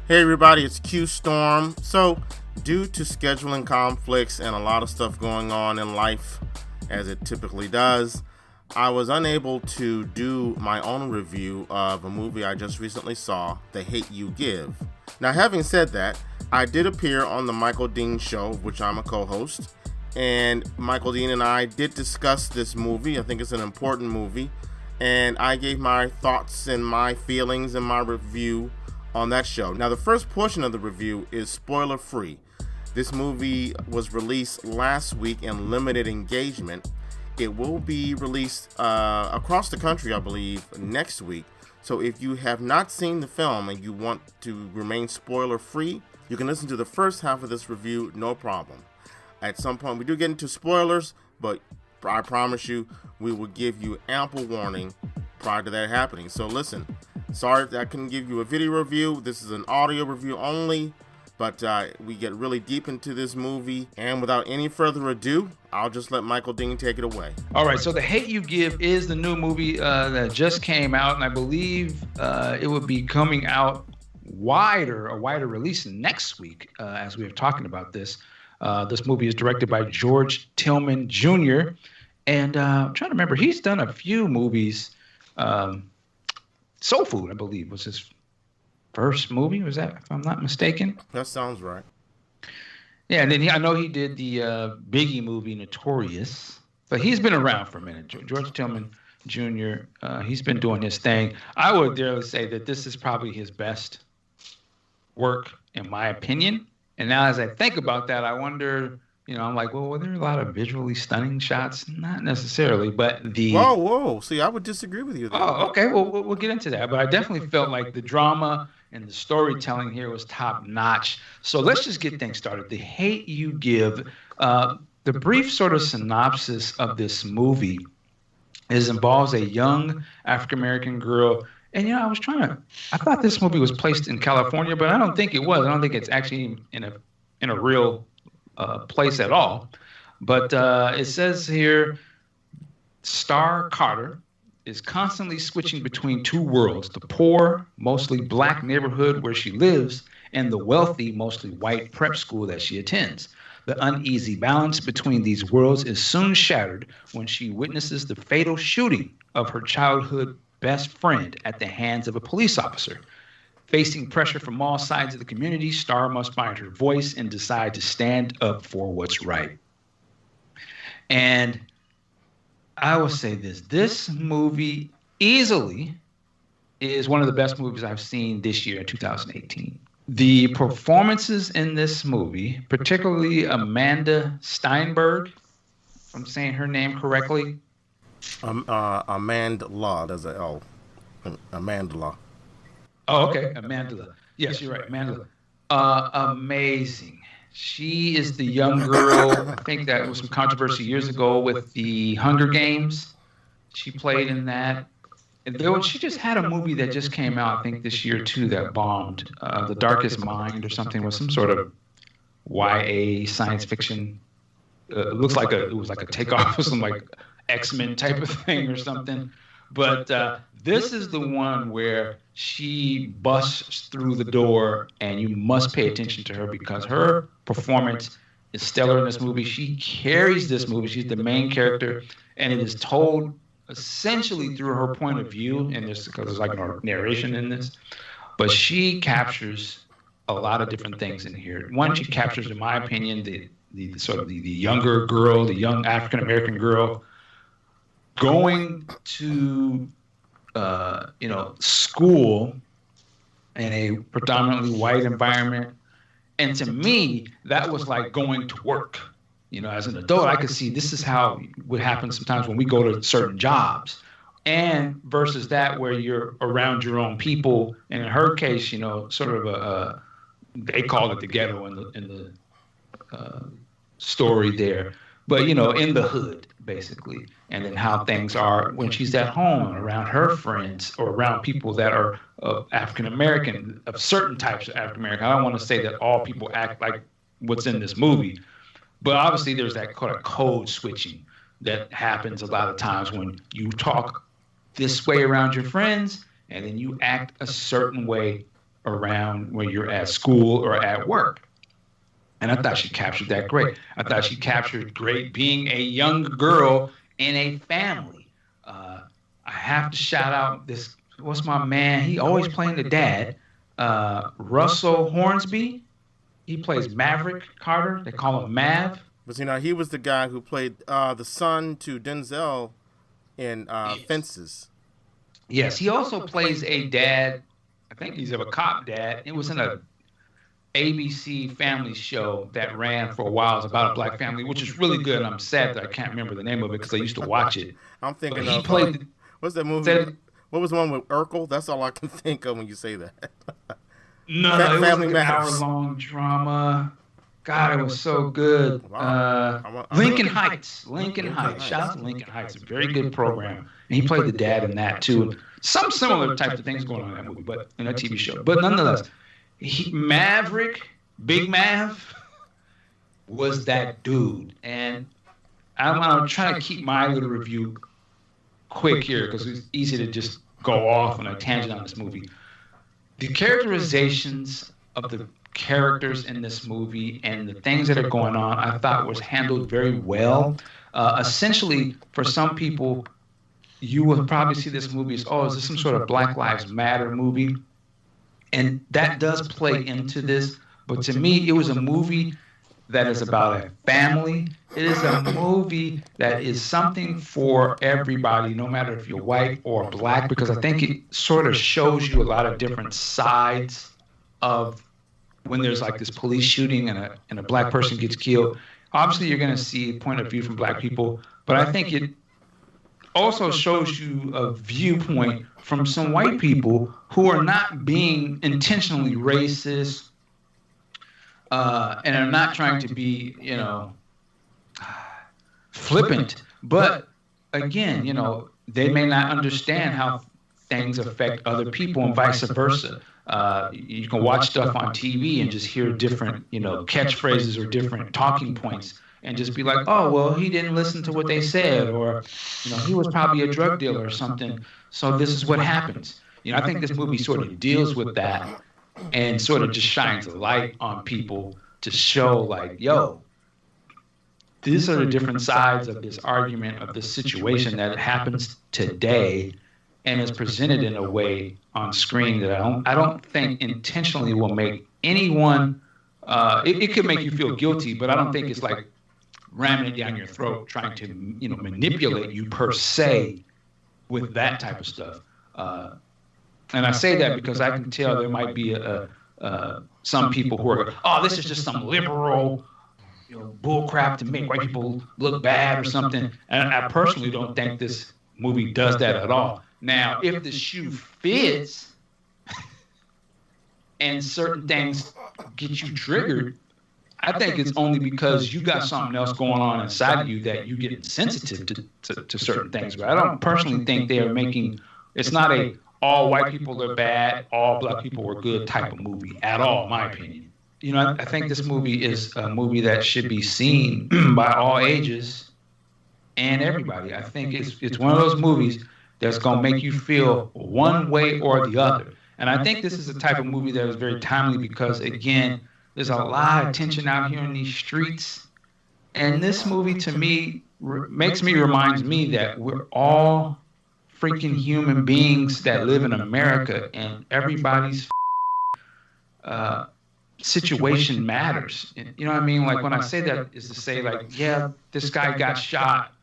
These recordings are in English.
Hey everybody, it's Q Storm. So, due to scheduling conflicts and a lot of stuff going on in life, as it typically does, I was unable to do my own review of a movie I just recently saw, The Hate You Give. Now, having said that, I did appear on the Michael Dean Show, which I'm a co host, and Michael Dean and I did discuss this movie. I think it's an important movie, and I gave my thoughts and my feelings and my review on that show. Now, the first portion of the review is spoiler free. This movie was released last week in limited engagement. It will be released across the country, I believe, next week. So if you have not seen the film and you want to remain spoiler free, you can listen to the first half of this review, no problem. At some point, we do get into spoilers, but I promise you, we will give you ample warning prior to that happening. So listen, sorry that I couldn't give you a video review. This is an audio review only, but we get really deep into this movie. And without any further ado, I'll just let Michael Dean take it away. All right, so The Hate You Give is the new movie that just came out, and I believe it would be coming out a wider release next week as we were talking about this. This movie is directed by George Tillman Jr., and I'm trying to remember, he's done a few movies. Soul Food, I believe, was his first movie. Was that, if I'm not mistaken? That sounds right. Yeah, and then I know he did the Biggie movie, Notorious. But he's been around for a minute. George Tillman Jr., he's been doing his thing. I would dare say that this is probably his best work, in my opinion. And now as I think about that, I wonder, I'm like, well, were there a lot of visually stunning shots? Not necessarily, but the... Whoa. See, I would disagree with you there. Oh, okay. Well, we'll get into that. But I definitely felt like the drama and the storytelling here was top notch. So let's just get things started. The Hate You Give, the brief sort of synopsis of this movie involves a young African-American girl. And, I thought this movie was placed in California, but I don't think it was. I don't think it's actually in a real place at all. But it says here, Star Carter is constantly switching between two worlds, the poor, mostly black neighborhood where she lives, and the wealthy, mostly white prep school that she attends. The uneasy balance between these worlds is soon shattered when she witnesses the fatal shooting of her childhood best friend at the hands of a police officer. Facing pressure from all sides of the community, Star must find her voice and decide to stand up for what's right. And I will say this movie easily is one of the best movies I've seen this year in 2018. The performances in this movie, particularly Amanda Steinberg, if I'm saying her name correctly. Amanda Law, there's a L. Amanda Law. Oh, okay. Amanda. Yes, you're right. Amanda. Amazing. She is the young girl. I think that was some controversy years ago with the Hunger Games. She played in that. And she just had a movie that just came out, I think, this year, too, that bombed. The Darkest Mind or something, with some sort of YA science fiction. It looks like it was like a takeoff of some like X-Men type of thing or something. But this is the one where she busts through the door, and you must pay attention to her because her performance is stellar in this movie. She carries this movie. She's the main character, and it is told essentially through her point of view, and because there's like no narration in this. But she captures a lot of different things in here. One, she captures, in my opinion, the sort of the younger girl, the young African-American girl, going to school in a predominantly white environment. And to me, that was like going to work. As an adult, I could see this is how it would happen sometimes when we go to certain jobs. And versus that where you're around your own people. And in her case, sort of they call it the ghetto in the story there. But, in the hood, basically. And then how things are when she's at home and around her friends or around people that are African-American, of certain types of African-American. I don't want to say that all people act like what's in this movie. But obviously there's that kind of code switching that happens a lot of times when you talk this way around your friends and then you act a certain way around when you're at school or at work. And I thought she captured that great. I thought she captured great being a young girl in a family. I have to shout out this. What's my man? He always playing the dad. Russell Hornsby. He plays Maverick Carter. They call him Mav. But he was the guy who played the son to Denzel in Fences. Yes, he also plays a dad. I think he's a cop dad. It was in a ABC family show that ran for a while. It's about a black family, which is really good. I'm sad that I can't remember the name of it because I used to watch it. I'm thinking he played. What's that movie? What was the one with Urkel? That's all I can think of when you say that. No, it was like an hour-long drama. God, it was so good. Wow. Lincoln Heights. Lincoln Heights. Shout out to Lincoln Heights. A very good program. And he played the dad in that, too. Some similar types of things going on in that movie, but in that TV show. But nonetheless, Maverick, Big Mav, was that dude. And I'm trying to keep my little review quick here because it's easy to just go off on a tangent on this movie. The characterizations of the characters in this movie and the things that are going on, I thought was handled very well. Essentially, for some people, you will probably see this movie as, is this some sort of Black Lives Matter movie? And that does play into this. But to me, it was a movie that is about a family. It is a movie that is something for everybody, no matter if you're white or black, because I think it sort of shows you a lot of different sides of when there's like this police shooting and a black person gets killed. Obviously, you're going to see a point of view from black people, but I think it also shows you a viewpoint from some white people who are not being intentionally racist and are not trying to be, flippant. But again, they may not understand how things affect other people and vice versa. You can watch stuff on TV and just hear different, catchphrases or different talking points and just be like, oh, well, he didn't listen to what they said, or, he was probably a drug dealer or something. So this is what happens. I think this movie sort of deals with that and sort of just shines a light on people to show like, yo, these are the different sides of this argument, of this situation that happens today and is presented in a way on screen that I don't think intentionally will make anyone, it could make you feel guilty, but I don't think it's like ramming it down your throat, trying to, manipulate you per se with that type of stuff. And I say that because I can tell there might be some people who are, oh, this is just some liberal, bull crap to make white people look bad or something. And I personally don't think this movie does that at all. Now, if the shoe fits and certain things get you triggered, I think it's only because you got something else going on inside of you that you get sensitive to certain things. But I don't personally think they are making, it's not a all white people are bad, all black people were good type of movie at all, in my opinion. I think this movie is a movie that should be seen by all ages and everybody. I think it's one of those movies that's going to make you feel one way or the other. And I think this is the type of movie that is very timely because, again, there's a lot of tension out here in these streets. And this movie, to me, reminds me that we're all freaking human beings that live in America, and everybody's situation matters. You know what I mean? Like, when I say that is to say, like, yeah, this guy got shot,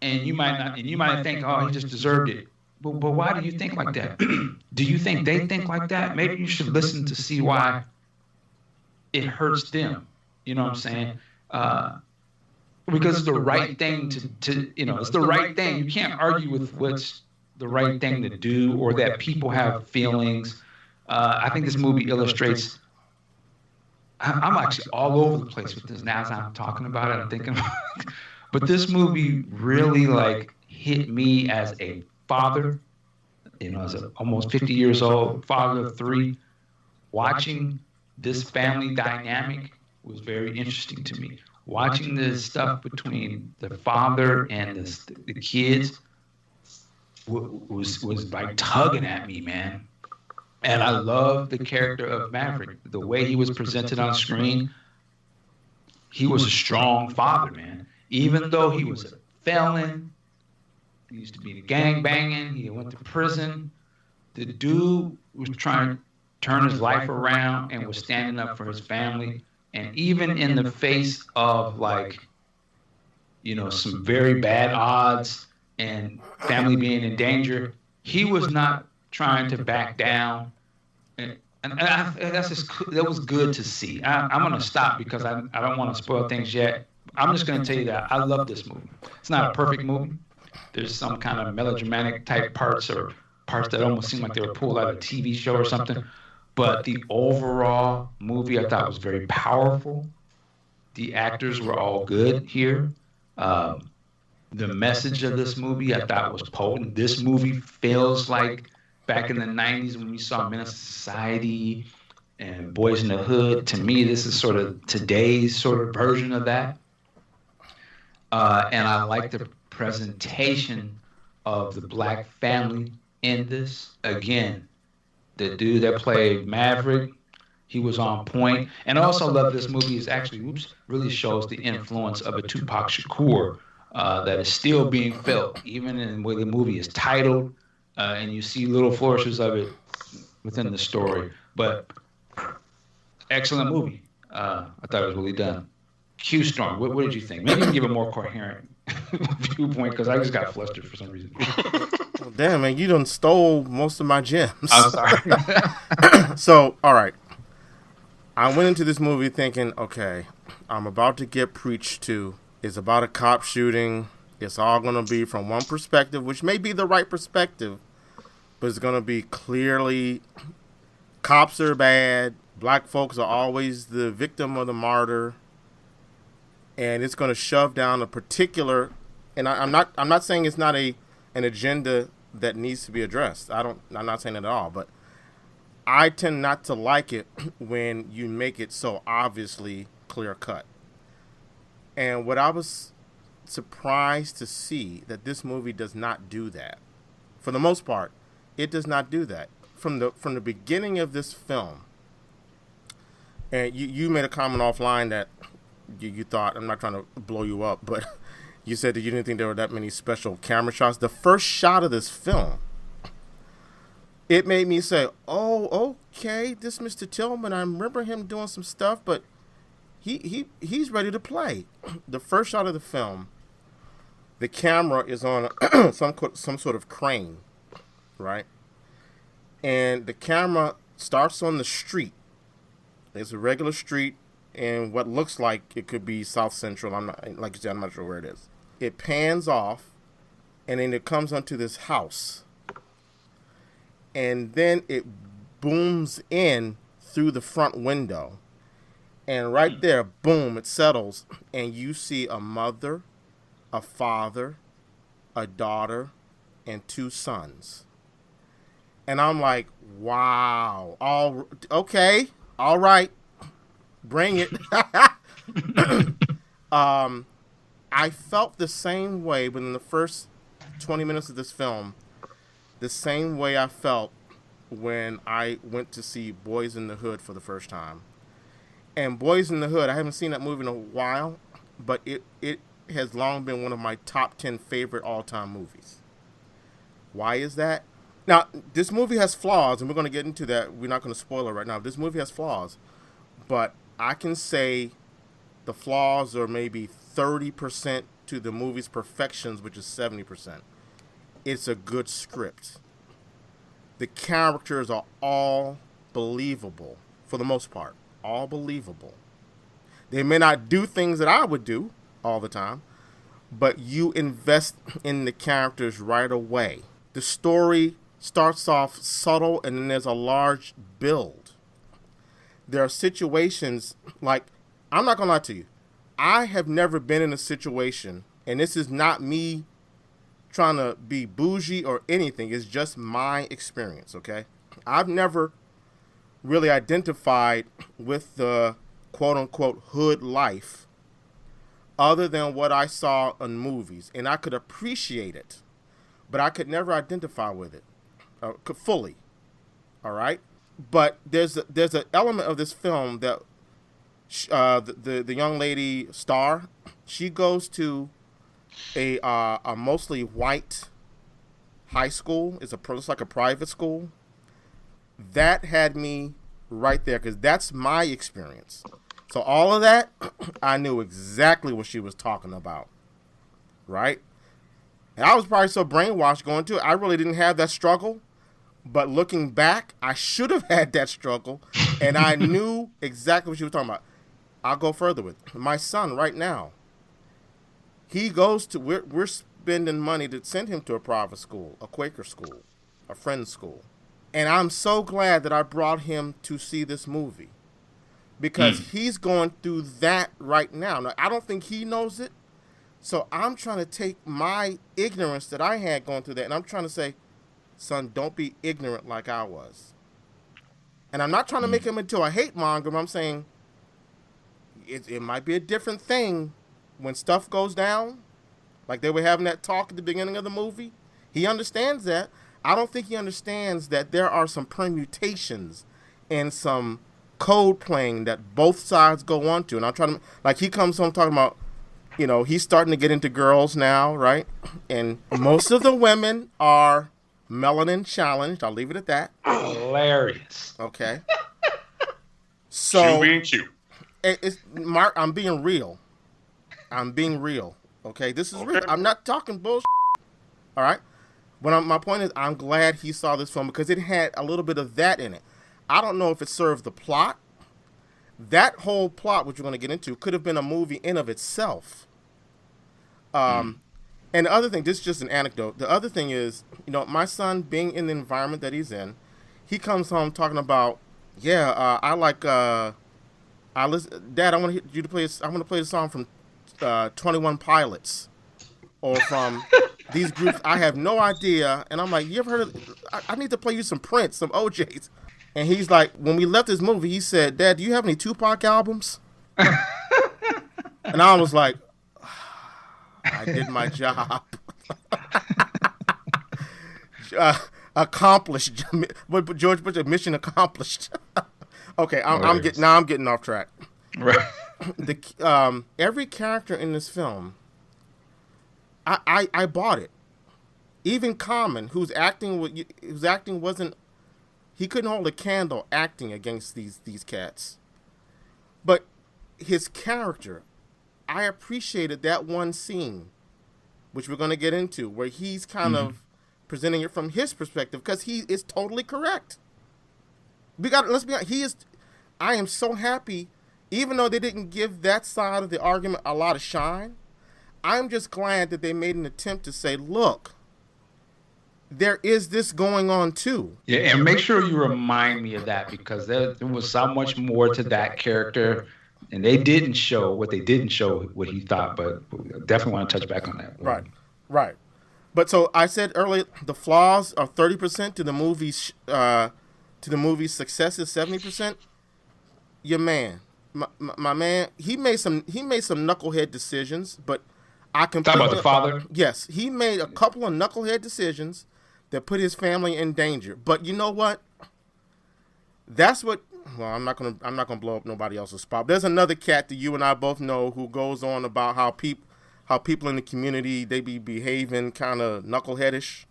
and you might think, oh, he just deserved it. But why do you think like that? Do you think they think like that? Maybe you should listen to see why it hurts them. You know what I'm saying? Because it's the right thing to it's the right thing. You can't argue with what's the right thing to do or that people have feelings. I think this movie illustrates. I'm actually all over the place with this now as I'm talking about it. I'm thinking about it. But this movie really hit me as a father, as a almost 50 years old father of 3, watching this family dynamic was very interesting to me. Watching the stuff between the father and the kids was like tugging at me, man. And I love the character of Maverick, the way he was presented on screen. He was a strong father, man. Even though he was a felon, he used to be gang banging, he went to prison. The dude was trying to turn his life around and was standing up for his family. And even in the face of like, some very bad odds and family being in danger, he was not trying to back down. That was good to see. I'm going to stop because I don't want to spoil things yet. I'm just going to tell you that I love this movie. It's not a perfect movie. There's some kind of melodramatic type parts or parts that almost seem like they were pulled out of a TV show or something. But the overall movie I thought was very powerful. The actors were all good here. The message of this movie I thought was potent. This movie feels like back in the 90s when we saw Menace to Society and Boys in the Hood. To me, this is sort of today's sort of version of that. And I like the presentation of the black family in this. Again, the dude that played Maverick, he was on point. And I also love this movie is actually, really shows the influence of a Tupac Shakur that is still being felt, even in the way the movie is titled, and you see little flourishes of it within the story. But excellent movie. I thought it was really done. Q Storm, what did you think? Maybe you can give a more coherent viewpoint because I just got flustered for some reason. Well, damn, man, you done stole most of my gems. I'm sorry. So, all right. I went into this movie thinking, okay, I'm about to get preached to. It's about a cop shooting. It's all going to be from one perspective, which may be the right perspective, but it's going to be clearly cops are bad. Black folks are always the victim or the martyr. And it's going to shove down a particular, and I'm not saying it's not an agenda that needs to be addressed. I'm not saying that at all, but I tend not to like it when you make it so obviously clear cut. And what I was surprised to see that this movie does not do that. For the most part, it does not do that. From the beginning of this film, and you made a comment offline that you thought, I'm not trying to blow you up, but you said that you didn't think there were that many special camera shots. The first shot of this film, it made me say, oh, okay, this Mr. Tillman, I remember him doing some stuff, but he's ready to play. The first shot of the film, the camera is on some sort of crane, right? And the camera starts on the street. It's a regular street in what looks like it could be South Central. I'm not sure where it is. It pans off, and then it comes onto this house. And then it booms in through the front window. And right there, boom, it settles. And you see a mother, a father, a daughter, and two sons. And I'm like, wow. Okay. All right. Bring it. I felt the same way within the first 20 minutes of this film, the same way I felt when I went to see Boys in the Hood for the first time. And Boys in the Hood, I haven't seen that movie in a while, but it has long been one of my top 10 favorite all-time movies. Why is that? Now, this movie has flaws, and we're going to get into that. We're not going to spoil it right now. This movie has flaws, but I can say the flaws are maybe 30% to the movie's perfections, which is 70%. It's a good script. The characters are all believable, for the most part. All believable. They may not do things that I would do all the time, but you invest in the characters right away. The story starts off subtle, and then there's a large build. There are situations like, I'm not going to lie to you, I have never been in a situation, and this is not me trying to be bougie or anything, it's just my experience, okay? I've never really identified with the quote-unquote hood life other than what I saw in movies, and I could appreciate it, but I could never identify with it fully, All right, but there's an element of this film that the young lady Star, she goes to a mostly white high school. It's like a private school. That had me right there because that's my experience. So all of that, I knew exactly what she was talking about, right? And I was probably so brainwashed going to it. I really didn't have that struggle, but looking back, I should have had that struggle, and I knew exactly what she was talking about. I'll go further with it. My son right now. He goes to we're spending money to send him to a private school, a Quaker school, a friend's school. And I'm so glad that I brought him to see this movie because he's going through that right now. Now, I don't think he knows it. So I'm trying to take my ignorance that I had going through that, and I'm trying to say, son, don't be ignorant like I was. And I'm not trying to make him into a hate monger, but I'm saying it might be a different thing when stuff goes down. Like they were having that talk at the beginning of the movie. He understands that. I don't think he understands that there are some permutations and some code playing that both sides go on to. And I'm trying to, like, he comes home talking about, you know, he's starting to get into girls now, right? And most of the women are melanin challenged. I'll leave it at that. Hilarious. Okay. So, being cute. It's Mark, I'm being real. Okay, this is real. I'm not talking bullshit. All right. My point is, I'm glad he saw this film because it had a little bit of that in it. I don't know if it served the plot. That whole plot, which we're going to get into, could have been a movie in of itself. And the other thing, this is just an anecdote. The other thing is, you know, my son being in the environment that he's in, he comes home talking about, Dad, I want you to play. I want to play the song from 21 Pilots or from these groups. I have no idea. And I'm like, you ever heard of, I need to play you some Prince, some OJs. And he's like, when we left this movie, he said, Dad, do you have any Tupac albums? And I was like, I did my job. Accomplished. But George Bush, mission accomplished. Okay, I'm getting off track. Right. Every character in this film, I bought it. Even Common, whose acting wasn't, he couldn't hold a candle acting against these cats. But his character, I appreciated that one scene, which we're going to get into, where he's kind of presenting it from his perspective because he is totally correct. Let's be honest. I am so happy, even though they didn't give that side of the argument a lot of shine. I'm just glad that they made an attempt to say, look, there is this going on too. Yeah, and make sure you remind me of that because there was so much more to that character, and they didn't show what he thought, but definitely want to touch back on that. Right. But so I said earlier, the flaws are 30% to the movie's success is 70%. Your man, my man, he made some knucklehead decisions, but I can talk about the father. Yes, he made a couple of knucklehead decisions that put his family in danger. But you know what? That's what. Well, I'm not gonna blow up nobody else's spot. There's another cat that you and I both know who goes on about how people in the community, they be behaving kind of knuckleheadish,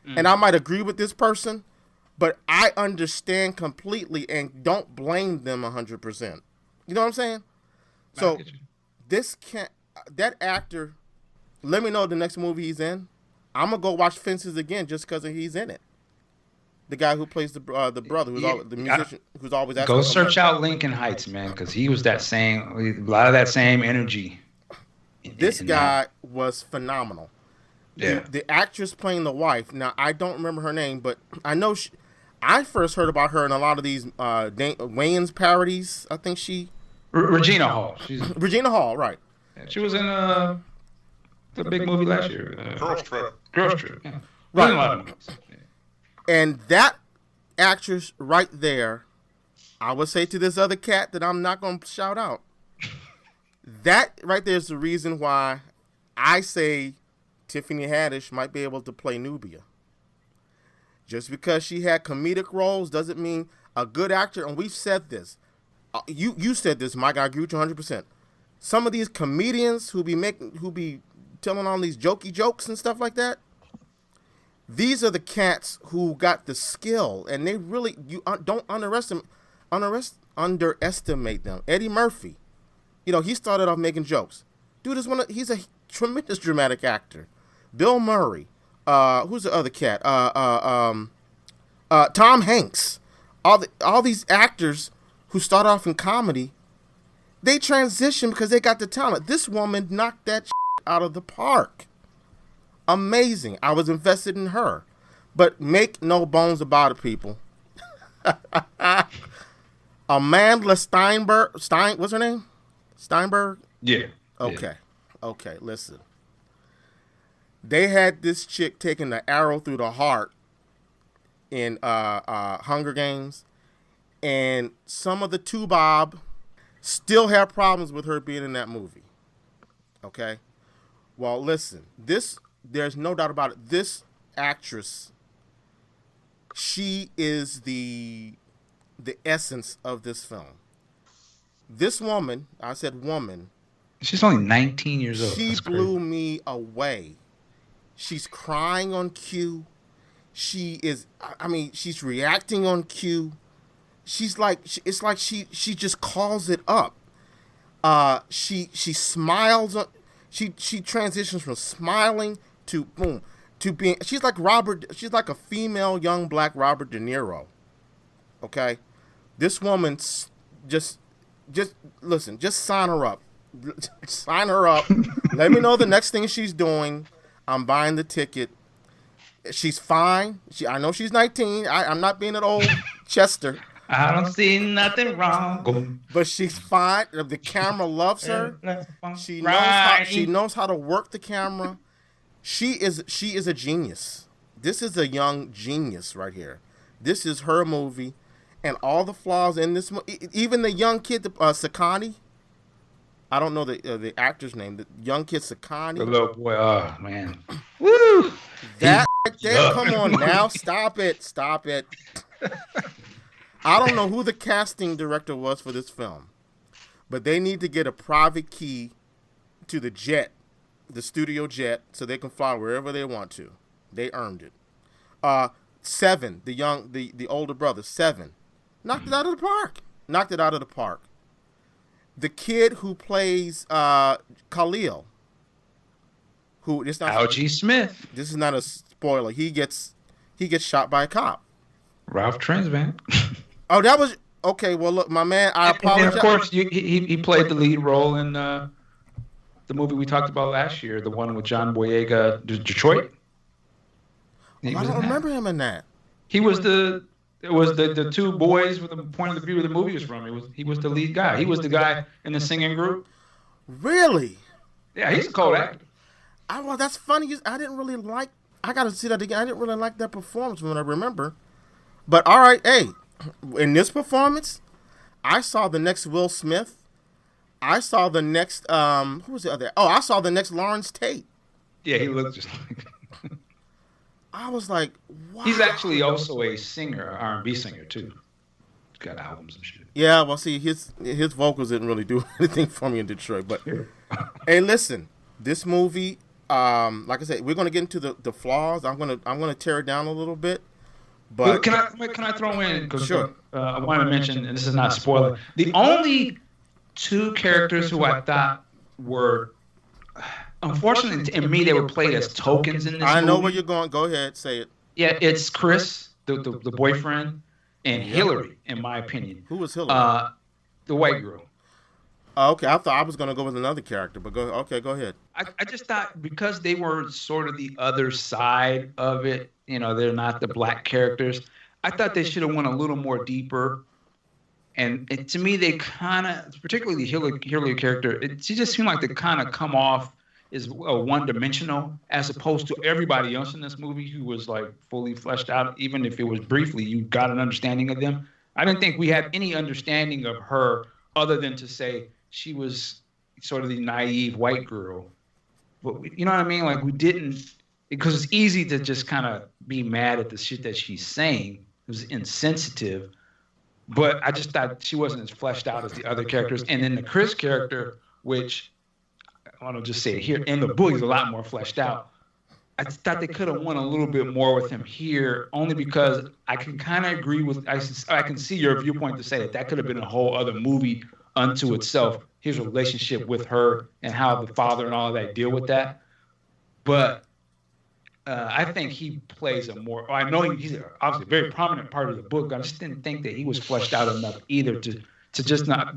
and I might agree with this person. But I understand completely and don't blame them 100%. You know what I'm saying? So that actor, let me know the next movie he's in. I'm going to go watch Fences again just because he's in it. The guy who plays the brother, the musician who's always asking. Go search out Lincoln Heights, man, because he was a lot of that same energy. This guy was phenomenal. Yeah. The actress playing the wife, now I don't remember her name, but I know I first heard about her in a lot of these Wayans parodies. I think Regina Hall. Regina Hall, right. She was in the big movie last year. Girls Trip. Yeah. Right. A lot of movies. Yeah. And that actress right there, I would say to this other cat that I'm not going to shout out, that right there is the reason why I say Tiffany Haddish might be able to play Nubia. Just because she had comedic roles doesn't mean a good actor. And we've said this. You said this, Mike. I agree with you 100%. Some of these comedians who be telling on these jokey jokes and stuff like that. These are the cats who got the skill, and they really don't underestimate them. Eddie Murphy, he started off making jokes. Dude he's a tremendous dramatic actor. Bill Murray, who's the other cat? Tom Hanks. All these actors who start off in comedy, they transition because they got the talent. This woman knocked that out of the park. Amazing. I was invested in her. But make no bones about it, people. Amanda Steinberg. What's her name? Steinberg? Yeah. Okay. Okay, listen. They had this chick taking the arrow through the heart in Hunger Games. And some of the Tubob still have problems with her being in that movie. Okay? Well, listen. There's no doubt about it. This actress, she is the essence of this film. This woman, I said woman. She's only 19 years old. She blew me away. She's crying on cue. She's reacting on cue. It's like she just calls it up. She smiles. She transitions from smiling to being. She's like a female young black Robert De Niro. Okay, this woman just listen. Just sign her up. Sign her up. Let me know the next thing she's doing. I'm buying the ticket. She's fine. I know she's 19. I'm not being an old Chester. I don't see nothing wrong. But she's fine. The camera loves her. She knows how to work the camera. She is a genius. This is a young genius right here. This is her movie, and all the flaws in this movie. Even the young kid, Sakani. I don't know the actor's name. The young kid Sakani. The little boy. Oh man. Woo. That right there. Come on now. Stop it. I don't know who the casting director was for this film, but they need to get a private key to the jet, the studio jet, so they can fly wherever they want to. They earned it. Seven, the older brother, Seven, knocked it out of the park. The kid who plays Khalil, who it's not Algie Smith. This is not a spoiler. He gets shot by a cop. Ralph Tresvant. Oh, that was okay. Well, look, my man, I apologize. And of course, he played the lead role in the movie we talked about last year, the one with John Boyega, Detroit. I don't remember him in that. It was the two boys with the point of the view of the movie was from. He was the lead guy. He was the guy in the singing group. Really? Yeah, he's a cold actor. Well, that's funny. I didn't really like. I got to see that again. I didn't really like that performance from what I remember. But all right, hey. In this performance, I saw the next Will Smith. I saw the next who was the other? Oh, I saw the next Lawrence Tate. Yeah, he looked just like. I was like, wow. He's actually also a singer, R&B singer too. He's got albums and shit. Yeah, well, see, his vocals didn't really do anything for me in Detroit. But hey, listen, this movie, like I said, we're gonna get into the flaws. I'm gonna tear it down a little bit. But can I throw in? Sure. I want to mention, and this is not spoiler. The only two characters who I thought were, unfortunately, in me, they were played as tokens in this movie. I know where you're going. Go ahead, say it. Yeah, it's Chris, the boyfriend, and Hillary, in my opinion. Who was Hillary? The white girl. Okay, I thought I was going to go with another character, but go ahead. I just thought because they were sort of the other side of it, they're not the black characters. I thought they should have went a little more deeper. And to me, they kind of, particularly the Hillary character, she just seemed like they kind of come off as one-dimensional, as opposed to everybody else in this movie who was like fully fleshed out. Even if it was briefly, you got an understanding of them. I didn't think we had any understanding of her other than to say she was sort of the naive white girl. But you know what I mean? Like we didn't. because it's easy to just kind of be mad at the shit that she's saying. It was insensitive, but I just thought she wasn't as fleshed out as the other characters. And then the Chris character, which I want to just say it here, in the book is a lot more fleshed out. I thought they could have won a little bit more with him here, only because I can kind of agree with, I can see your viewpoint to say that that could have been a whole other movie unto itself, his relationship with her and how the father and all of that deal with that. But I think he plays a more, I know he's obviously a very prominent part of the book. I just didn't think that he was fleshed out enough either to just not,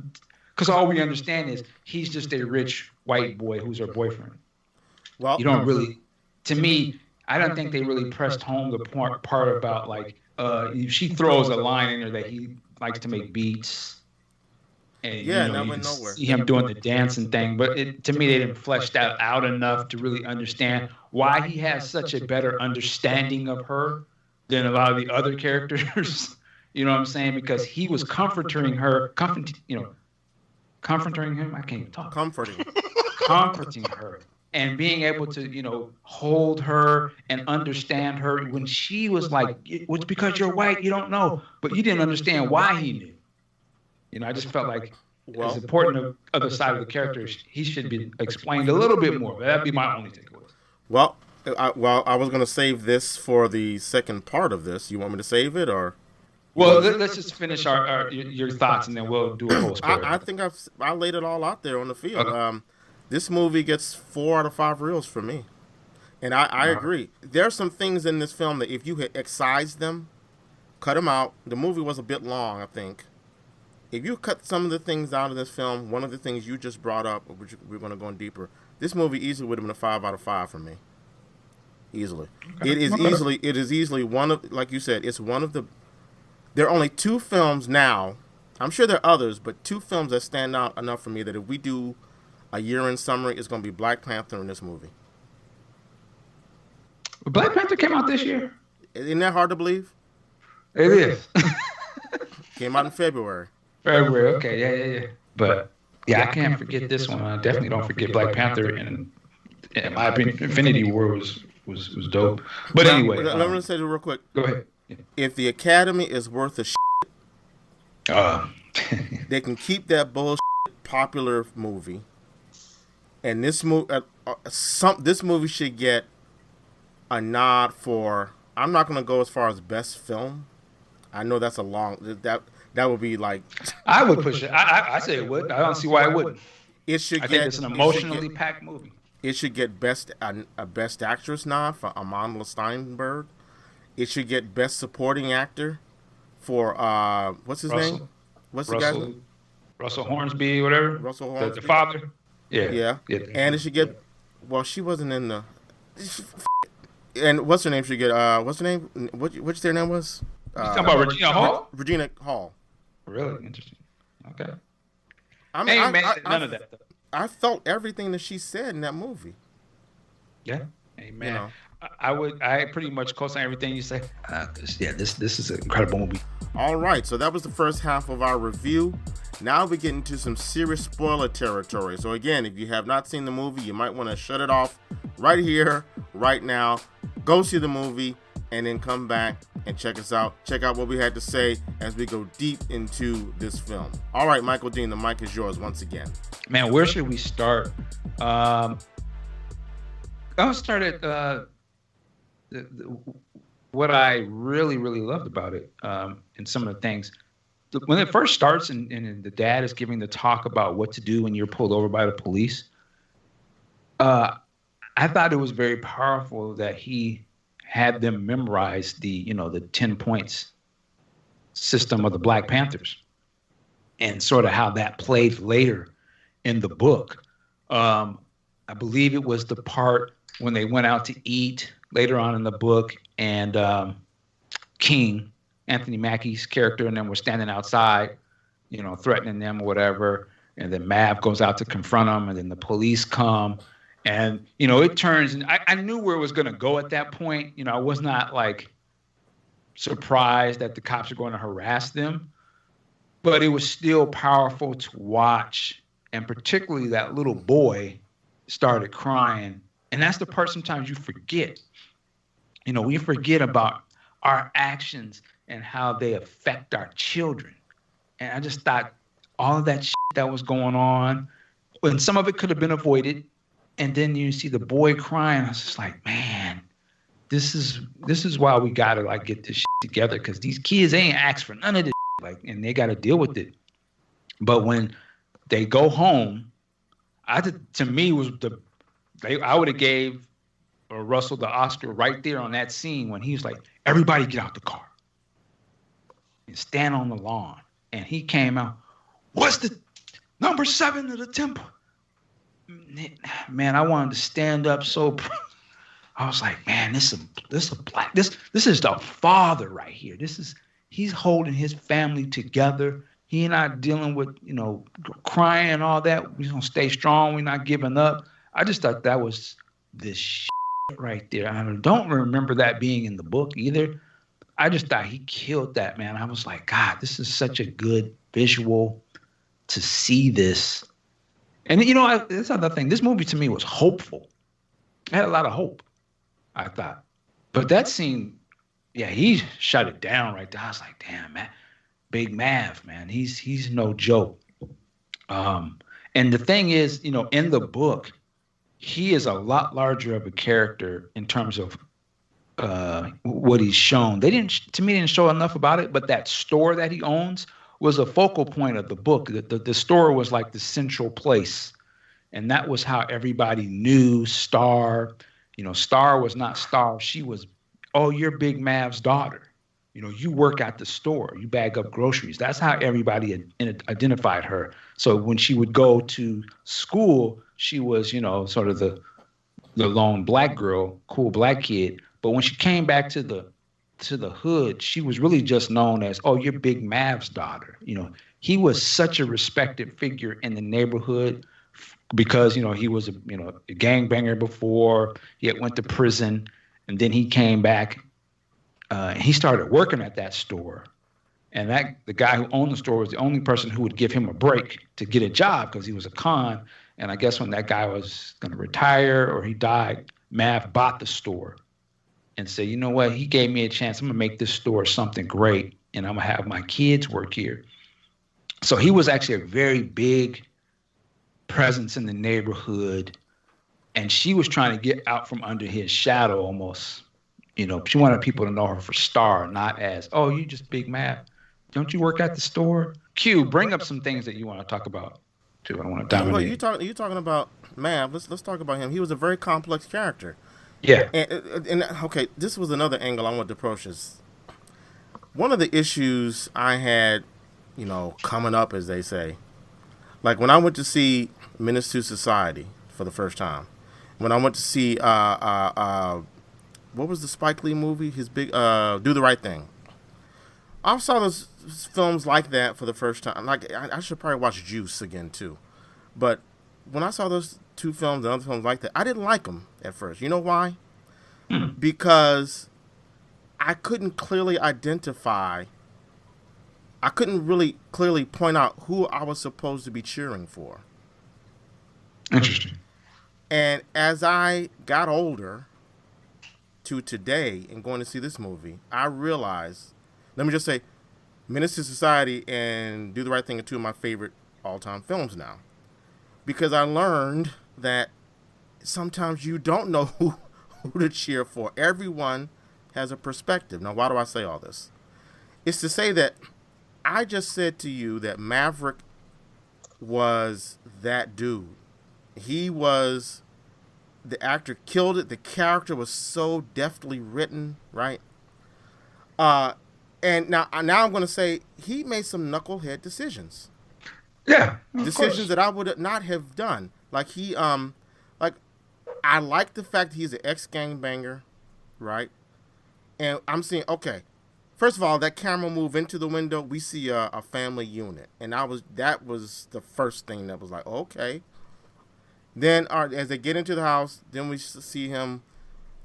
because all we understand is he's just a rich white boy who's her boyfriend. Well, you don't really, to me, I don't think they really pressed home the part about like, she throws a line in there that he likes to make beats. And, yeah, you know, that went nowhere. See him doing the dancing thing, but to me, they didn't flesh that out enough to really understand why he has such a better understanding of her than a lot of the other characters. You know what I'm saying? Because he was comforting her, comforting him. I can't even talk. Comforting her, and being able to, you know, hold her and understand her when she was like, "It's because you're white, you don't know," but you didn't understand why he knew. You know, I just felt like as important of other side of the character, he should be explained a little bit more. But that'd be my only takeaway. Well, I was going to save this for the second part of this. You want me to save it, or? Well, let's just finish your thoughts, and then we'll do a whole spoiler. I think I laid it all out there on the field. Okay. This movie gets 4 out of 5 reels for me, and I agree. There are some things in this film that if you had excised them, cut them out. The movie was a bit long, I think. If you cut some of the things out of this film, one of the things you just brought up, which we're going to go in deeper, this movie easily would have been a 5 out of 5 for me. Easily. Okay. It is easily one of, like you said, it's one of the, there are only 2 films now, I'm sure there are others, but 2 films that stand out enough for me that if we do a year-end summary, it's going to be Black Panther and this movie. Black Panther came out this year? Isn't that hard to believe? It is. Came out in February. February, okay, yeah. But yeah, I can't forget this one. I definitely don't forget Black Panther, and in my opinion, Infinity War was dope. But anyway, let me say it real quick. Go ahead. Yeah. If the Academy is worth a shit, they can keep that bullshit popular movie, and this movie should get a nod for. I'm not going to go as far as best film. I know that's a long that would be like. I would push it. I say it would. I don't see why it wouldn't. It should. I think it's an emotionally packed movie. It should get a best actress nod for Amandla Steinberg. It should get best supporting actor for what's his name? What's the guy's name? Russell Hornsby, whatever. Russell Hornsby, the father. Yeah. And it should get. Well, she wasn't in the. And what's her name? Should get. What's her name? Which their name was? You talking about Regina Hall? Regina Hall. Really interesting. Okay. I mean, none of that. I felt everything that she said in that movie. Yeah. Amen. You know. I pretty much co-sign everything you say. This is an incredible movie. All right, so that was the first half of our review. Now we get into some serious spoiler territory. So again, if you have not seen the movie, you might want to shut it off right here, right now. Go see the movie, and then come back and check us out. Check out what we had to say as we go deep into this film. All right, Michael Dean, the mic is yours once again. Man, where should we start? I'll start at what I really, really loved about it, and some of the things. When it first starts and the dad is giving the talk about what to do when you're pulled over by the police, I thought it was very powerful that he had them memorize the 10 points system of the Black Panthers and sort of how that played later in the book. I believe it was the part when they went out to eat later on in the book, and King, Anthony Mackie's character, and them were standing outside, threatening them or whatever. And then Mav goes out to confront them, and then the police come. And, it turns, and I knew where it was going to go at that point. I was not like surprised that the cops are going to harass them, but it was still powerful to watch. And particularly that little boy started crying And that's the part sometimes you forget. We forget about our actions and how they affect our children. And I just thought all of that shit that was going on, and some of it could have been avoided. And then you see the boy crying. I was just like, man, this is why we gotta like get this shit together, because these kids ain't asked for none of this shit, like, and they gotta deal with it. But when they go home, to me was I would have gave Russell the Oscar right there on that scene when he was like, everybody get out the car and stand on the lawn. And he came out, what's the number 7 of the temple? Man, I wanted to stand up so I was like, man, this is the father right here. He's holding his family together. He not dealing with, crying and all that. We're gonna stay strong. We're not giving up. I just thought that was this shit right there. I don't remember that being in the book either. I just thought he killed that, man. I was like, God, this is such a good visual to see this. And that's another thing. This movie to me was hopeful. It had a lot of hope, I thought. But that scene, yeah, he shut it down right there. I was like, damn, man, Big Mav, man, he's no joke. And the thing is, in the book, he is a lot larger of a character in terms of what he's shown. They didn't show enough about it, but that store that he owns was a focal point of the book. The store was like the central place, and that was how everybody knew Star. Star was not Star. She was, oh, you're Big Mav's daughter. You work at the store. You bag up groceries. That's how everybody identified her. So when she would go to school, she was, sort of the lone black girl, cool black kid. But when she came back to the hood, she was really just known as, oh, you're Big Mav's daughter. He was such a respected figure in the neighborhood because, he was a gangbanger before. He had went to prison, and then he came back. He started working at that store. And the guy who owned the store was the only person who would give him a break to get a job because he was a con. And I guess when that guy was going to retire or he died, Mav bought the store and said, you know what? He gave me a chance. I'm going to make this store something great, and I'm going to have my kids work here. So he was actually a very big presence in the neighborhood, and she was trying to get out from under his shadow almost. She wanted people to know her for Star, not as, oh, you just Big Mav. Don't you work at the store? Q, bring up some things that you want to talk about, too. I don't want to dominate. Well, you talking about Mav. Let's talk about him. He was a very complex character. Yeah. And okay, this was another angle I wanted to approach. Is one of the issues I had, coming up, as they say, like when I went to see Menace to Society for the first time, when I went to see what was the Spike Lee movie? His big Do the Right Thing. I saw those films like that for the first time. Like I should probably watch Juice again too, but when I saw those two films and other films like that, I didn't like them at first. You know why? Because I couldn't clearly identify. I couldn't really clearly point out who I was supposed to be cheering for. Interesting. And as I got older to today and going to see this movie, I realized, let me just say, Menace to Society and Do the Right Thing are two of my favorite all-time films now. Because I learned that sometimes you don't know who to cheer for. Everyone has a perspective. Now, why do I say all this? It's to say that I just said to you that Maverick was that dude. He was, the actor killed it. The character was so deftly written, right? And now I'm going to say he made some knucklehead decisions. Yeah, decisions that I would not have done. Like he, I like the fact that he's an ex-gangbanger, right? And I'm seeing, okay, first of all, that camera move into the window, we see a family unit, and that was the first thing that was like, okay. Then as they get into the house, then we see him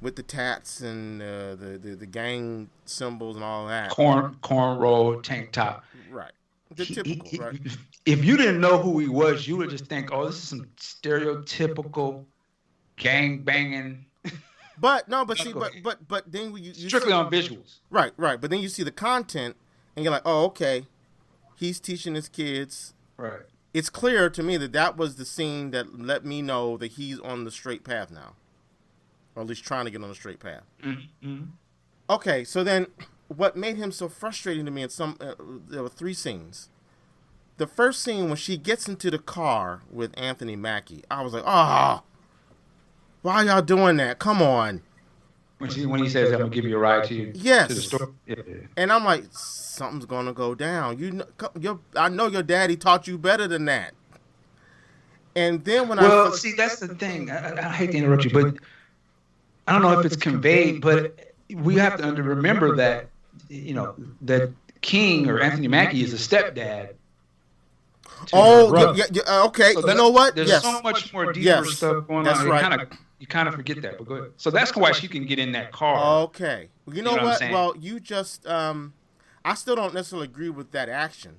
with the tats and the gang symbols and all that. Cornrow, tank top. Right. The typical, right? If you didn't know who he was, you would just think, oh, this is some stereotypical gang banging. But no, but No, see, go ahead. but then you Strictly see, on visuals. right, but then you see the content, and you're like, oh, okay, he's teaching his kids. Right. It's clear to me that that was the scene that let me know that he's on the straight path now, or at least trying to get on the straight path. Mm-hmm. Okay, so then what made him so frustrating to me in there were 3 scenes. The first scene when she gets into the car with Anthony Mackie, I was like, oh, why y'all doing that? Come on. When he says, "I'm gonna give you a ride to Yes. to the store," yeah. And I'm like, something's gonna go down. I know your daddy taught you better than that. And then when see, that's the thing. I hate to interrupt you, but I don't know if it's conveyed, but we have to remember that that King or Anthony Mackie is a stepdad. Okay. So you know what? There's so much more deeper stuff going that's on. Right. You kind of forget that. But go ahead. So that's why she can get in that car. Okay. You know what? Well, you just I still don't necessarily agree with that action.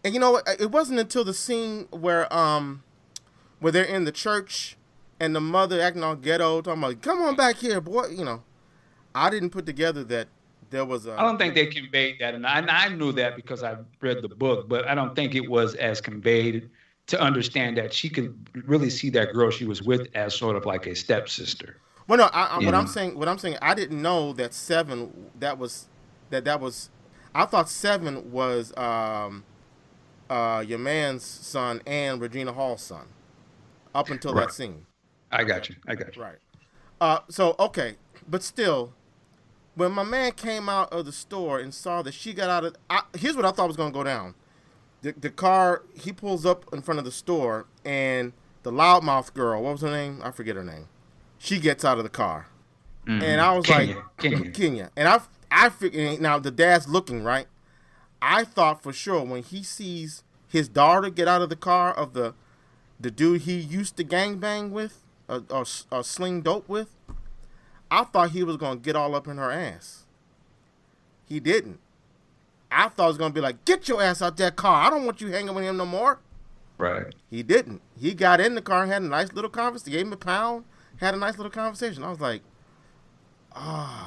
And you know what? It wasn't until the scene where they're in the church and the mother acting all ghetto, talking about, "Come on back here, boy." I didn't put together that there was I don't think they conveyed that, and I knew that because I read the book, but I don't think it was as conveyed to understand that she could really see that girl she was with as sort of like a stepsister. Well, no, what I'm saying, I didn't know that 7 that was. I thought 7 was your man's son and Regina Hall's son, up until that scene. I got you. Right. So okay, but still. When my man came out of the store and saw that she got out of... here's what I thought was going to go down. The car, he pulls up in front of the store, and the loudmouth girl, what was her name? I forget her name. She gets out of the car. Mm-hmm. And I was Kenya. And I figured, now the dad's looking, right? I thought for sure when he sees his daughter get out of the car of the dude he used to gangbang with, or sling dope with, I thought he was going to get all up in her ass. He didn't. I thought it was going to be like, "Get your ass out that car. I don't want you hanging with him no more." Right. He didn't. He got in the car and had a nice little conversation. Gave him a pound, had a nice little conversation. I was like,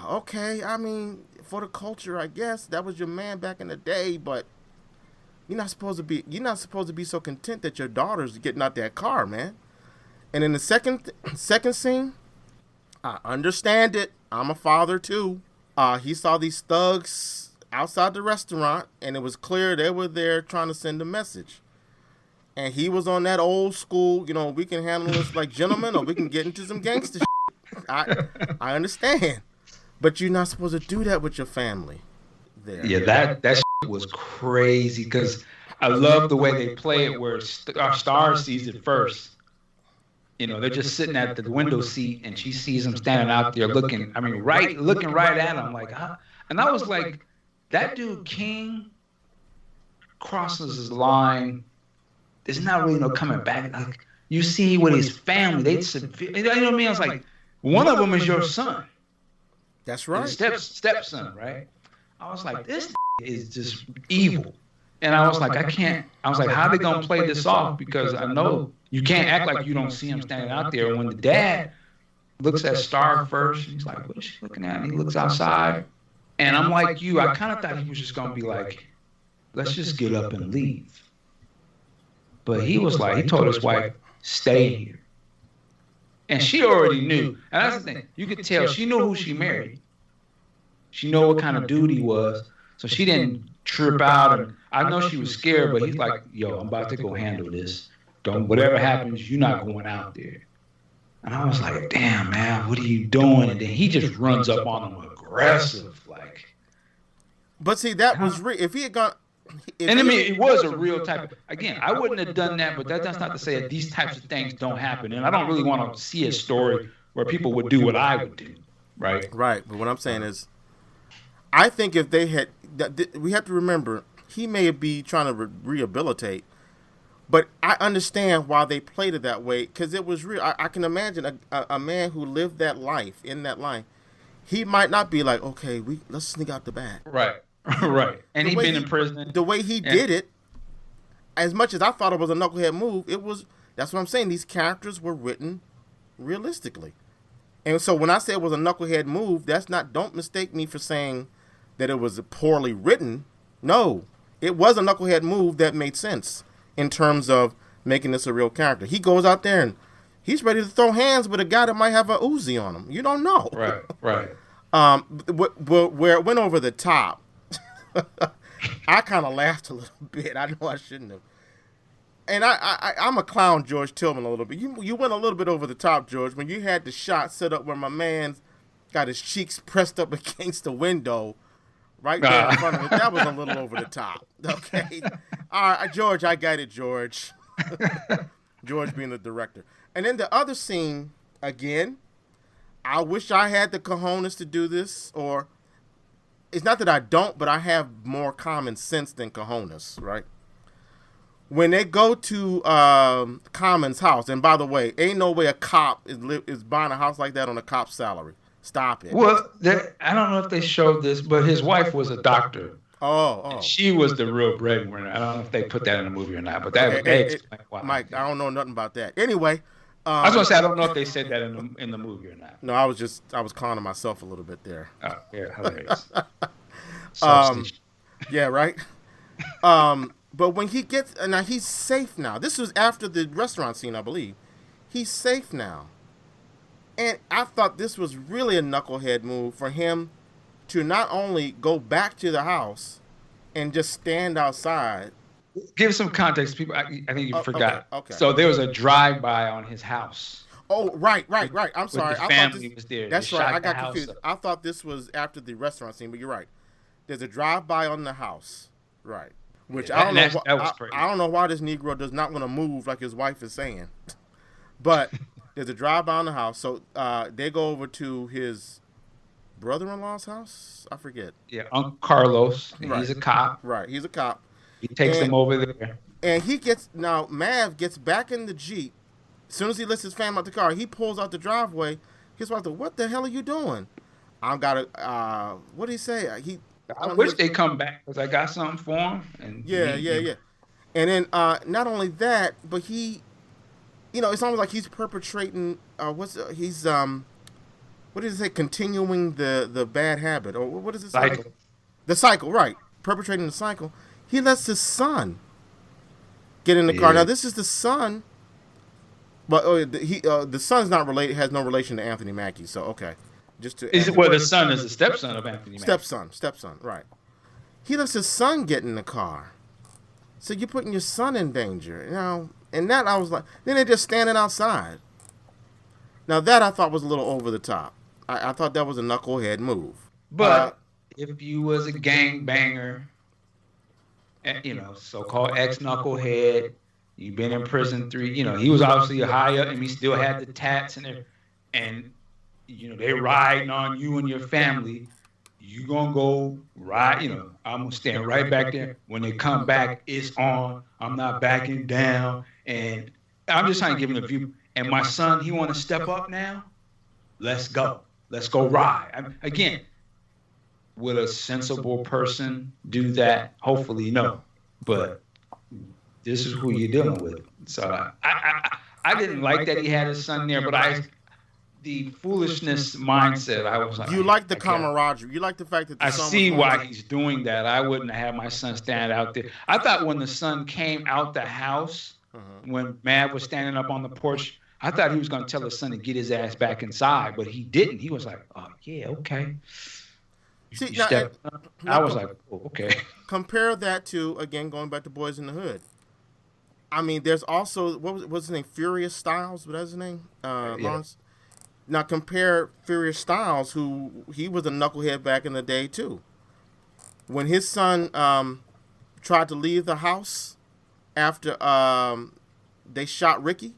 okay. I mean, for the culture, I guess that was your man back in the day, but you're not supposed to be so content that your daughter's getting out that car, man. And in the second scene, I understand it. I'm a father too. He saw these thugs outside the restaurant, and it was clear they were there trying to send a message. And he was on that old school, we can handle this like gentlemen, or we can get into some gangster shit. I understand, but you're not supposed to do that with your family. There. Yeah, that shit was crazy because I love the way they play it, where our star sees it first. They're just sitting at the window seat, and she sees him standing out there looking right at him, like, huh? And I was like, that dude King crosses his line. There's not really no coming back. Like, you see with his family, you know what I mean? I was like, one of them is your son. That's right. Stepson, right? I was like, this is just evil. And I was like, how are they going to play this off? Because I know you can't act like you don't see him standing out there. When the dad looks at Star first, he's like, what is she looking at? And he looks outside. And I'm like you, I kind of thought he was just going to be like, let's just get up and leave. But he was like, he told his wife, stay here. And she already knew. And that's the thing. You could tell she knew who she married. She knew what kind of dude he was. So she didn't trip out. And I know she was scared, but he's like, yo, I'm about to go handle this. Whatever happens, you're not going out there. And I was like, damn, man, what are you doing? And then he just runs up on him aggressive, like. But see, that was real. If he had gone. It was a real type of. Again, I wouldn't have done that, but that's not to say that these types of things don't happen. And I don't really want to see a story where people would do what I would do, right? Right. But what I'm saying is, I think if they had, we have to remember, he may be trying to rehabilitate, but I understand why they played it that way, because it was real. I can imagine a man who lived that life, in that life, he might not be like, okay, let's sneak out the back. Right. Right. And he'd been in prison. The way he did it, as much as I thought it was a knucklehead move, that's what I'm saying. These characters were written realistically. And so when I say it was a knucklehead move, don't mistake me for saying that it was poorly written. No, it was a knucklehead move that made sense in terms of making this a real character. He goes out there and he's ready to throw hands with a guy that might have a Uzi on him. You don't know. Right. Where it went over the top, I kind of laughed a little bit. I know I shouldn't have. And I'm a clown George Tillman a little bit. You went a little bit over the top, George, when you had the shot set up where my man's got his cheeks pressed up against the window right there in front of it. That was a little over the top. Okay. All right, George, I got it, George. George being the director. And then the other scene, again, I wish I had the cojones to do this, or it's not that I don't, but I have more common sense than cojones, right? When they go to Common's house, and by the way, ain't no way a cop is buying a house like that on a cop's salary. Stop it. Well, I don't know if they showed this, but his wife was a doctor. Oh. She was the real breadwinner. I don't know if they put that in the movie or not, but that explains why. Mike, I don't know nothing about that. Anyway. I was going to say, I don't know if they said that in the movie or not. No, I was clowning myself a little bit there. Oh, yeah, hilarious. Yeah, right? But when he gets, now he's safe now. This was after the restaurant scene, I believe. He's safe now. And I thought this was really a knucklehead move for him to not only go back to the house and just stand outside. Give some context, people. I think you forgot. Okay. So there was a drive-by on his house. Oh, right. I'm sorry. The family was there. That's right. I got confused. I thought this was after the restaurant scene, but you're right. There's a drive-by on the house. Right. Which I don't know why this Negro does not want to move like his wife is saying. But there's a drive-by on the house. So they go over to his brother-in-law's house? I forget. Yeah, Uncle Carlos. Right. He's a cop. Right. He's a cop. He takes him over there. And Mav gets back in the Jeep. As soon as he lets his family out the car, he pulls out the driveway. His wife goes, "What the hell are you doing?" What did he say? I wish they come back because I got something for him. And yeah. And then not only that, but he, it's almost like he's perpetrating. What did it say? Continuing the bad habit, or what is it? Cycle. The cycle, right? Perpetrating the cycle. He lets his son get in the car. Now this is the son, but the son's not related. Has no relation to Anthony Mackie. So okay. The son is the stepson of Anthony Mackie. Stepson, right. He lets his son get in the car. So you're putting your son in danger. And that I was like, then they're just standing outside. Now that I thought was a little over the top. I thought that was a knucklehead move. But if you was a gangbanger, so-called ex-knucklehead, you've been in prison 3, he was obviously a high up and he still had the tats and they riding on you and your family, you gonna go ride, I'm gonna stand right back there. When they come back, it's on. I'm not backing down. And I'm just trying to give him a view. And my son, he want to step up now? Let's go. Let's go ride. Again, will a sensible person do that? Hopefully, no. But this is who you're dealing with. So I didn't like that he had his son there, but the foolishness mindset, I was like, you like the camaraderie. You like the fact that I see why he's doing that. I wouldn't have my son stand out there. I thought when the son came out the house, when Mav was standing up on the porch, I thought he was going to tell his son to get his ass back inside, but he didn't. He was like, "Oh yeah, okay." I was like, "Oh, okay." Compare that to, again, going back to Boys in the Hood. I mean, there's also what's his name? Furious Styles. What was his name? Lawrence. Now compare Furious Styles, who he was a knucklehead back in the day too. When his son tried to leave the house after they shot Ricky,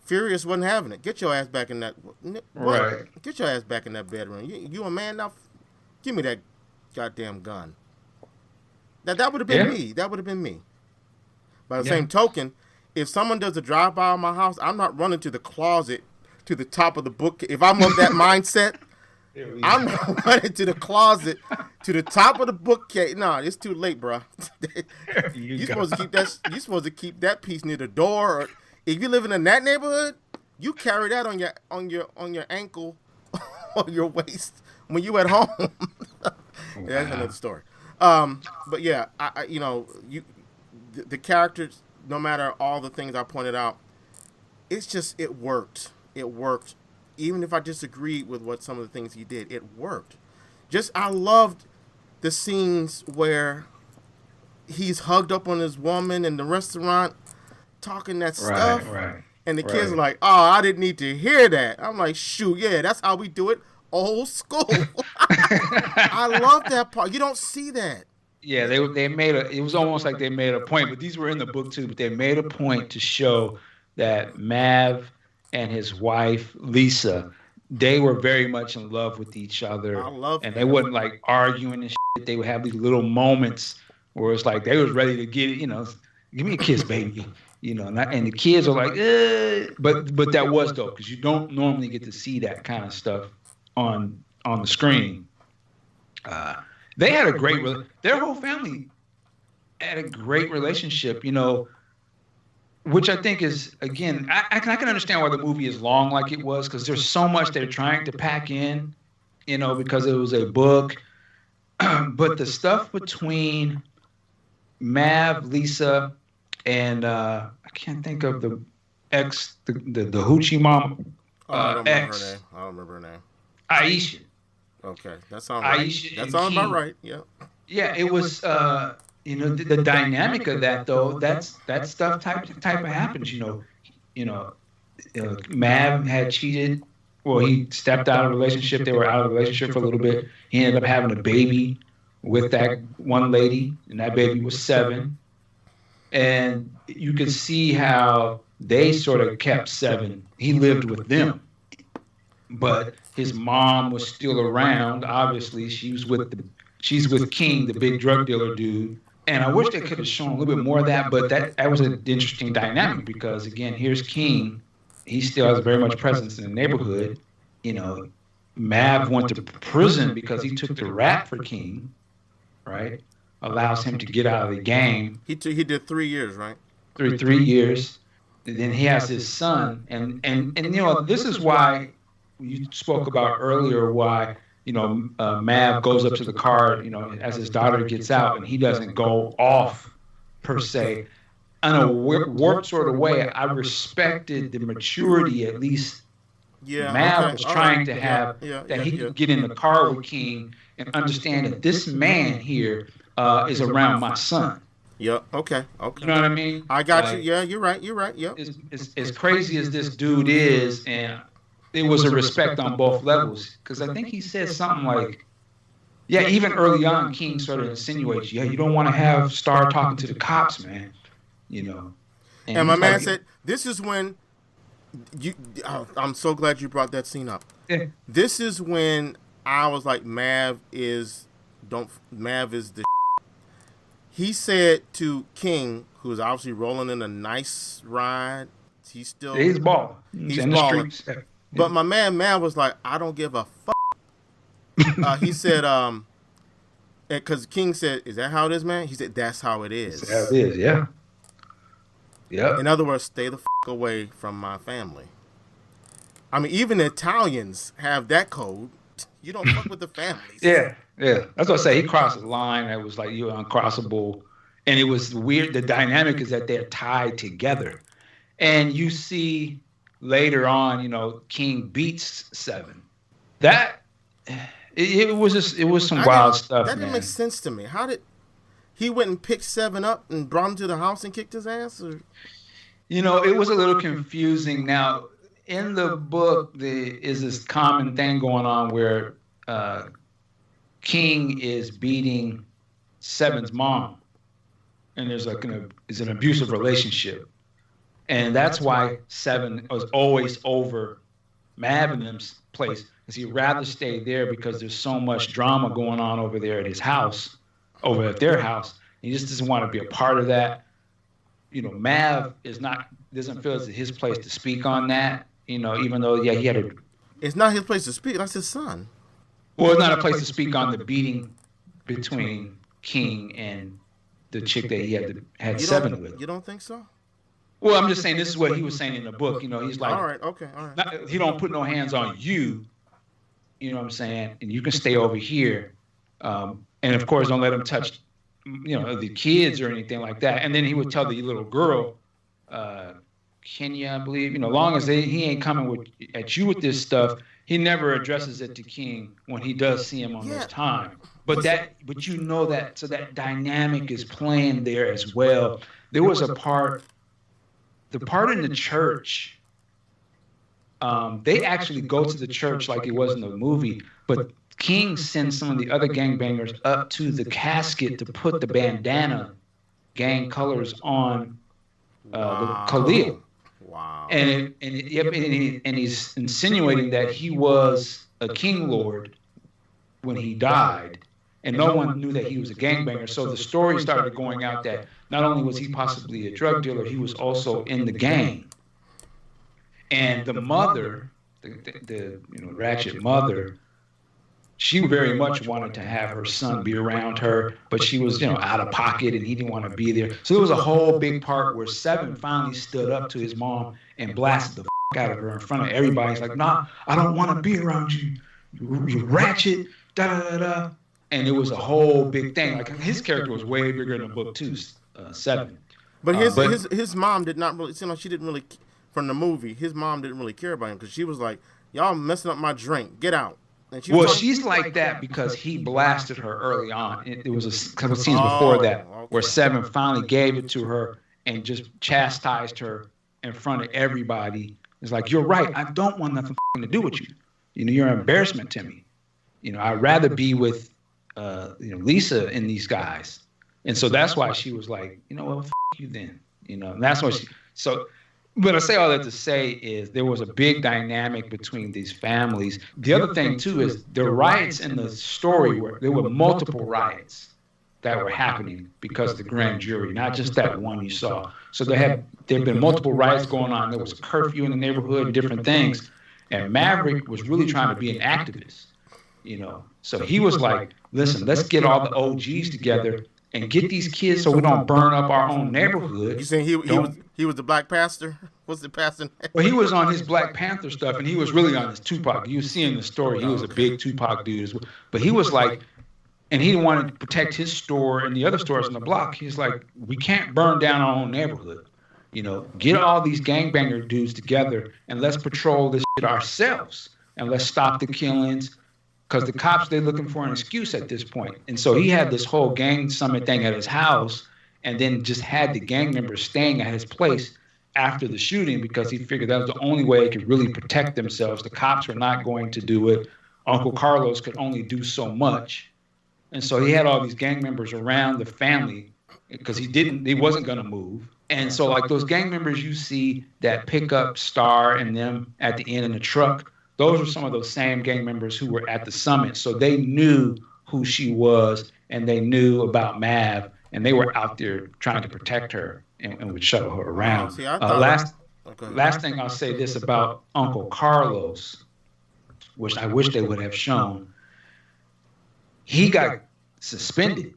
Furious wasn't having it. Get your ass back in that. Right. Get your ass back in that bedroom. You a man now? Give me that goddamn gun. That would have been me. That would have been me. By the same token, if someone does a drive-by on my house, I'm not running to the closet, to the top of the book. If I'm of that mindset, I'm not running to the closet, to the top of the bookcase. No, it's too late, bro. You're supposed to keep that piece near the door. Or if you're living in that neighborhood, You carry that on your ankle or your waist when you at home. That's Wow. another story. But yeah, I you know you the characters, no matter all the things I pointed out, it's just it worked. It worked. Even if I disagreed with what some of the things he did, it worked. Just I loved the scenes where he's hugged up on his woman in the restaurant talking that Right, stuff. right, And the kids are right. like, oh, I didn't need to hear that. I'm like, shoot, yeah, that's how we do it. Old school. I love that part. You don't see that. Yeah, they made a. It was almost like they made a point, but these were in the book too. But they made a point to show that Mav and his wife Lisa, they were very much in love with each I other, love and they Mav. wasn't like arguing and shit. They would have these little moments where it's like they was ready to get it. Give me a kiss, baby. And the kids are like, but that was dope because you don't normally get to see that kind of stuff on the screen. Uh, they had a their whole family had a great relationship, which I think is, again, I can understand why the movie is long like it was, because there's so much they're trying to pack in, because it was a book. But the stuff between Mav, Lisa, and I can't think of the the hoochie mom Oh, I don't remember her ex, name. I don't remember her name. Aisha. Okay, that sounds right. Aisha That and sounds about King. right. Yeah. Yeah, it was the dynamic of that though. That stuff type of happens. You know, Mav had cheated. Well, he stepped out of a relationship. They were out of a relationship for a little bit. He ended up having a baby with that one lady, and that baby was 7. And you could see how they sort of kept 7. He lived with them, but his mom was still around. Obviously, she's with King, the big drug dealer dude. And I wish they could have shown a little bit more of that, but that was an interesting dynamic because again, here's King. He still has very much presence in the neighborhood. You know, Mav went to prison because he took the rap for King, right? Allows him to get out of the game. He did 3 years, right? Through 3 years. And then he has his son, and this is why you spoke about earlier why Mav goes up to the car as his daughter gets out, and he doesn't go off per se. In a warped sort of way, I respected the maturity at least Yeah. Mav Okay. was All trying right. to Yeah. have, Yeah. that Yeah. he Yeah. could get in the car with King and understand that this man here is around my son. Yep. Okay. You know what I mean? I got you. Yeah, you're right. You're right. Yep. As crazy as this dude is, and it was a respect on both levels, because I think he said something like, yeah, even early on, King sort of insinuates, yeah, you don't want to have Star talking to the cops, man. And my man said, "This is when you." I'm so glad you brought that scene up. Yeah. This is when I was like, Mav is the. He said to King, who's obviously rolling in a nice ride. He's balling. He's in balling. the streets. But my man Mav was like, I don't give a fuck. He said, because King said, "Is that how it is, man?" He said, "That's how it is." That's how it is, yeah. Yeah. In other words, stay the fuck away from my family. I mean, even the Italians have that code. You don't fuck with the families. Yeah. That's what I say. He crossed the line that was like you're uncrossable, and it was weird. The dynamic is that they're tied together, and you see later on, King beats 7. That it was some wild stuff. That didn't make sense to me. How did he went and picked 7 up and brought him to the house and kicked his ass? Or? It was a little confusing. Now, in the book, there is this common thing going on where King is beating 7's mom, and there's like an abusive relationship, and that's why 7 was always over Mav and them's place, because he'd rather stay there because there's so much drama going on over there at his house, over at their house. He just doesn't want to be a part of that. Mav doesn't feel it's his place to speak on that. Even though he had a. It's not his place to speak. That's his son. Well, it's not a place to speak on the beating between King and the chick that he had 7 with. You don't think so? Well, I'm just saying this is what he was saying in the book. He's like, all right, okay, all right. he don't put no hands on you. You know what I'm saying? And you can stay over here. And of course, don't let him touch, the kids or anything like that. And then he would tell the little girl, Kenya, I believe, long as he ain't coming at you with this stuff, he never addresses it to King when he does see him on those times. But that, so that dynamic is playing there as well. There was the part in the church. They actually go to the church like it was in the movie, but King sends some of the other gangbangers up to the casket to put the bandana gang colors on Khalil. Wow. And he's insinuating that he was a king lord when he died, and no one knew that he was a gangbanger. So the story started going out that not only was he possibly a drug dealer, he was also in the gang. And the mother, the ratchet mother, she very much wanted to have her son be around her, but she was, out of pocket and he didn't want to be there. So there was a whole big part where Seven finally stood up to his mom and blasted the out of her in front of everybody. He's like, nah, I don't want to be around you. You ratchet, da-da-da-da. And it was a whole big thing. Like, his character was way bigger in the book, too, Seven. But his mom did not really, it seemed like she didn't really, from the movie, his mom didn't really care about him because she was like, y'all messing up my drink. Get out. She's like that because he blasted her early on. It was a couple scenes before that where Seven finally gave it to her and just chastised her in front of everybody. It's like, you're right. I don't want nothing to do with you. You're an embarrassment to me. I'd rather be with Lisa and these guys. And so that's why she was like, what, you then. And that's why but I say all that to say is there was a big dynamic between these families. The other thing, too, is the riots in the story there were multiple riots that were happening because of the grand jury, not just that one you saw. So there have been multiple riots going on. There was a curfew in the neighborhood, different things. And Maverick was really trying to be an activist, So he was like, listen, let's get all the OGs together and get these kids so we don't burn up our own neighborhood. You saying he was the Black Pastor? What's the pastor? Well, he was on his Black Panther stuff, and he was really on his Tupac. You see in the story, he was a big Tupac dude as well. But he was like, and he wanted to protect his store and the other stores on the block. He's like, we can't burn down our own neighborhood. Get all these gangbanger dudes together and let's patrol this shit ourselves. And let's stop the killings. Because the cops, they're looking for an excuse at this point. And so he had this whole gang summit thing at his house and then just had the gang members staying at his place after the shooting because he figured that was the only way they could really protect themselves. The cops were not going to do it. Uncle Carlos could only do so much. And so he had all these gang members around the family because he wasn't going to move. And so like those gang members you see that pick up Star and them at the end in the truck, those were some of those same gang members who were at the summit. So they knew who she was and they knew about Mav and they were out there trying to protect her and would shuttle her around. Last thing I'll say this about Uncle Carlos, which I wish they would have shown. He got suspended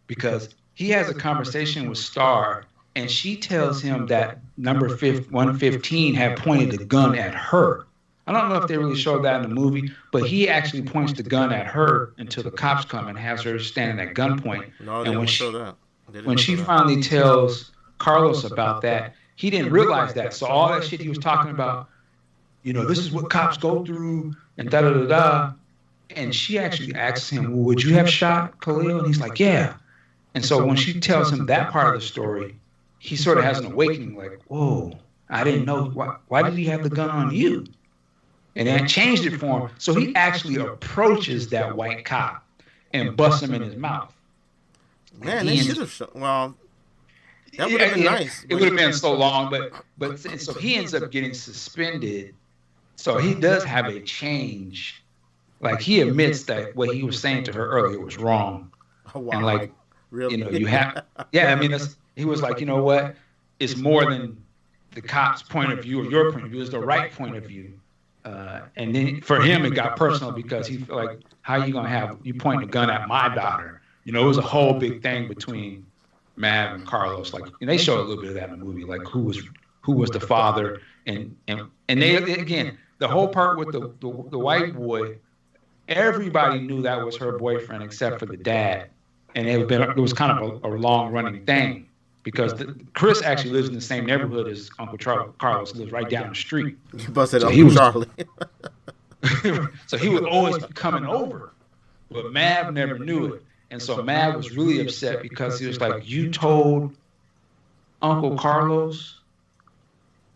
because he has a conversation with Star and she tells him that number 115 had pointed a gun at her. I don't know if they really showed that in the movie, but he actually points the gun at her until the cops come and has her standing at gunpoint. No, they didn't show that. When she finally tells Carlos about that, he didn't realize that. So all that shit he was talking about, this is what cops go through and da-da-da-da. And she actually asks him, well, would you have shot Khalil? And he's like, yeah. And so when she tells him that part of the story, he sort of has an awakening like, whoa, I didn't know. Why did he have the gun on you? And then changed it for him. So he actually approaches that white cop and busts him in his mouth. Man, they should have shot. Well, that would have been nice. It would have been so long, but so he ends up getting suspended. So he does have a change. Like he admits that what he was saying to her earlier was wrong. Oh, wow. And like, really? You have, he was like, you know what? It's more than the cop's point of view or your point of view. It's the right point of view. And then for him, it got personal because he felt like, how you going to have, you point a gun at my daughter? It was a whole big thing between Mav and Carlos, like, and they showed a little bit of that in the movie, like who was the father, and they again the whole part with the white boy, everybody knew that was her boyfriend except for the dad, and it was kind of a long running thing because Chris actually lives in the same neighborhood as Uncle Carlos lives right down the street. You busted So Uncle Charlie. so he would always be coming over, but Mav never knew it. And so Mav was really upset because he was like, "You told Uncle Carlos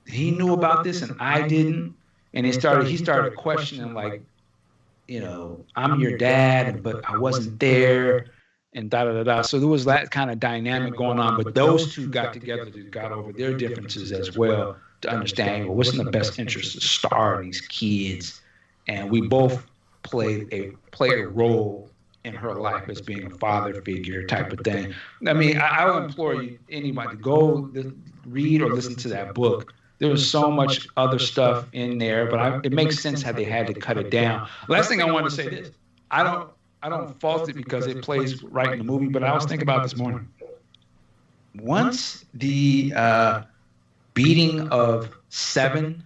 he knew about this and I didn't." And he started questioning, like, I'm your dad, but I wasn't there, and da da da da. So there was that kind of dynamic going on. But those two got together, got over their differences as well to understand, well, what's in the best interest of Star, these kids, and we both play a role in her life as being a father figure type of thing. I mean, I would implore anybody to go read or listen to that book. There was so much other stuff in there, but it makes sense how they had to cut it down. Last thing I wanted to say this: I don't fault it because it plays right in the movie, but I was thinking about this morning. Once the beating of Seven,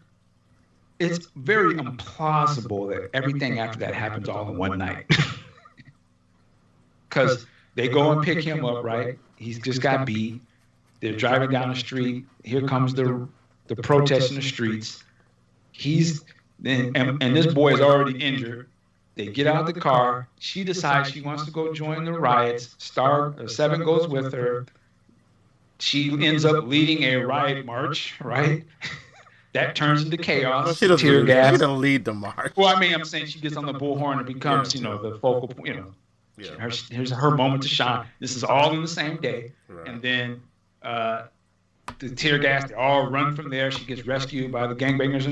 it's very implausible that everything after that happens all in one night. Because they go and pick him up, right? He's just got beat. They're driving down the street. Here comes the protest in the streets. And this boy is already injured. They get out of the car. She decides she wants to go join the riots. Seven goes with her. She ends up leading a riot march, right? That turns into chaos. Well, she doesn't lead the march. Well, I mean, I'm saying she gets on the bullhorn and becomes, the focal point, Yeah. Here's her moment to shine. This is all in the same day. Right. And then the tear gas, they all run from there. She gets rescued by the gangbangers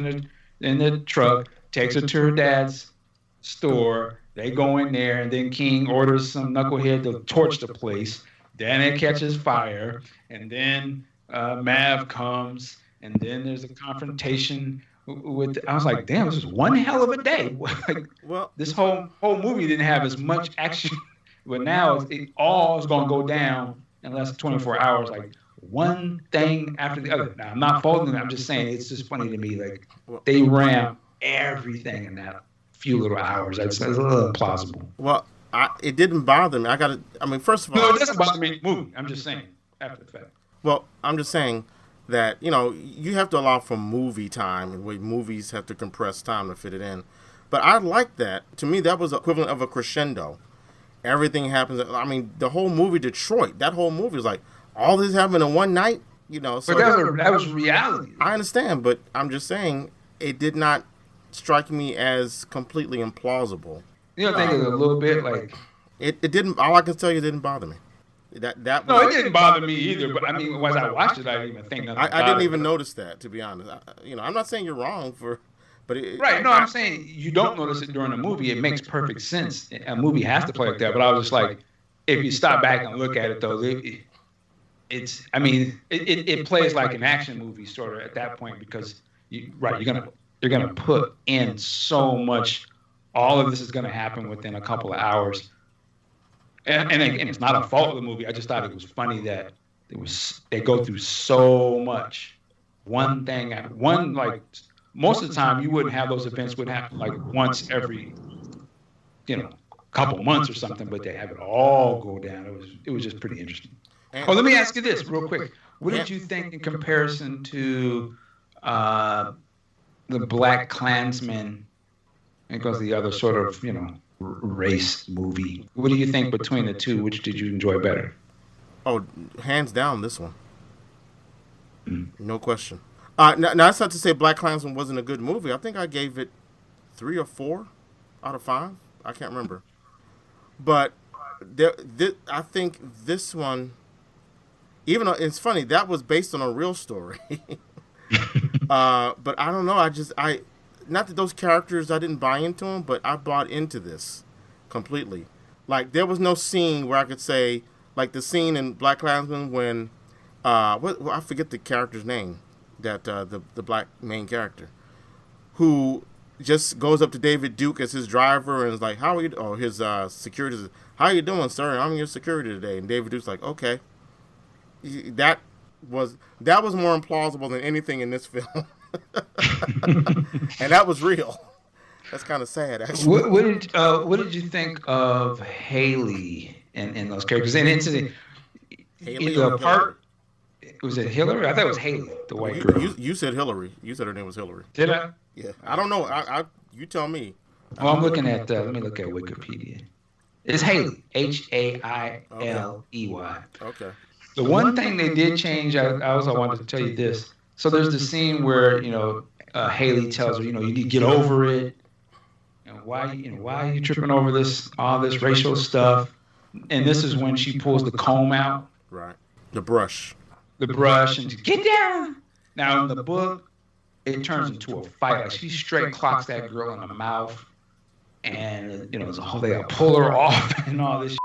in the truck, takes her to her dad's store. They go in there, and then King orders some knucklehead to torch the place. Then it catches fire, and then Mav comes, and then there's a confrontation with. I was like, damn, this is one hell of a day. Well, this whole movie didn't have as much action, but now it all is going to go down in less than 24 hours, like one thing after the other. Now, I'm not faulting them. I'm just saying it's just funny to me. Like, they ran everything in that few little hours. It's a little implausible. Well, it didn't bother me. First of all, no, it doesn't bother me. Movie. I'm just saying after the fact. Well, I'm just saying that you have to allow for movie time, and movies have to compress time to fit it in. But I like that. To me, that was equivalent of a crescendo. Everything happens. I mean, the whole movie Detroit. That whole movie is like all this happened in one night. So but that was reality. I understand, but I'm just saying it did not strike me as completely implausible. You don't think it's a little bit like it didn't. All I can tell you, it didn't bother me. That no, it didn't bother me either. But I mean, once I watched it, I didn't even think nothing. I didn't even notice that, to be honest. I'm not saying you're wrong but right. No, I'm saying you don't notice it during a movie. It makes perfect sense. A movie has to play like that. But I was just like, if you stop back and look at it, though, it plays like an action movie sort of at that point because you're gonna put in so much. All of this is gonna happen within a couple of hours. And it's not a fault of the movie. I just thought it was funny that they go through so much. One thing, like most of the time you wouldn't have those events would happen like once every, couple months or something, but they have it all go down. It was just pretty interesting. Oh, let me ask you this real quick. What did you think in comparison to the Black Klansman? It goes the other sort of, race movie. What do you think between the two? Which did you enjoy better? Oh, hands down, this one. No question. Now, that's not to say Black Klansman wasn't a good movie. I think I gave it 3 or 4 out of 5. I can't remember. But I think this one, even though it's funny, that was based on a real story. But I don't know. Not that those characters, I didn't buy into them, but I bought into this completely. Like, there was no scene where I could say, like the scene in Black Klansman when, I forget the character's name, that the black main character, who just goes up to David Duke as his driver and is like, how are you, his security, how are you doing, sir? I'm your security today. And David Duke's like, okay. that was more implausible than anything in this film, and that was real. That's kind of sad, actually. What did you think of Haley in those characters? And it's in Haley or the Hillary? part. Was it Hillary? I thought it was Haley, the white You, girl. you said Hillary. You said her name was Hillary. Did I? Yeah. I don't know. You tell me. Well, I'm looking at. Let me look at Wikipedia. It's Haley. Hailey. Okay. The one thing they did change. I also wanted to tell you this. So there's the scene where Haley tells her, you need to get over it. Why are you tripping over all this racial stuff? And this is when she pulls the comb out. Right. The brush. And get down. Now in the book, it turns into a fight. Like she straight clocks that girl in the mouth, and there's a whole they pull her off and all this.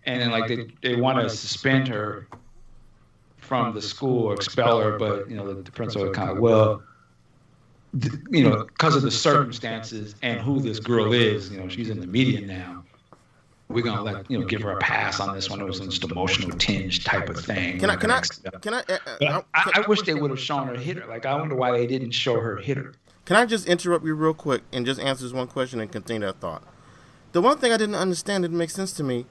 And then like they want to suspend her from the school or expel her, but the principal kind of because of the circumstances and who this girl is, she's in the media now. We're gonna give her a pass on this one. It was just emotional tinge type of thing. I wish they would have shown her hit her. Like I wonder why they didn't show her hit her. Can I just interrupt you real quick and just answer this one question and continue that thought? The one thing I didn't understand, didn't make sense to me.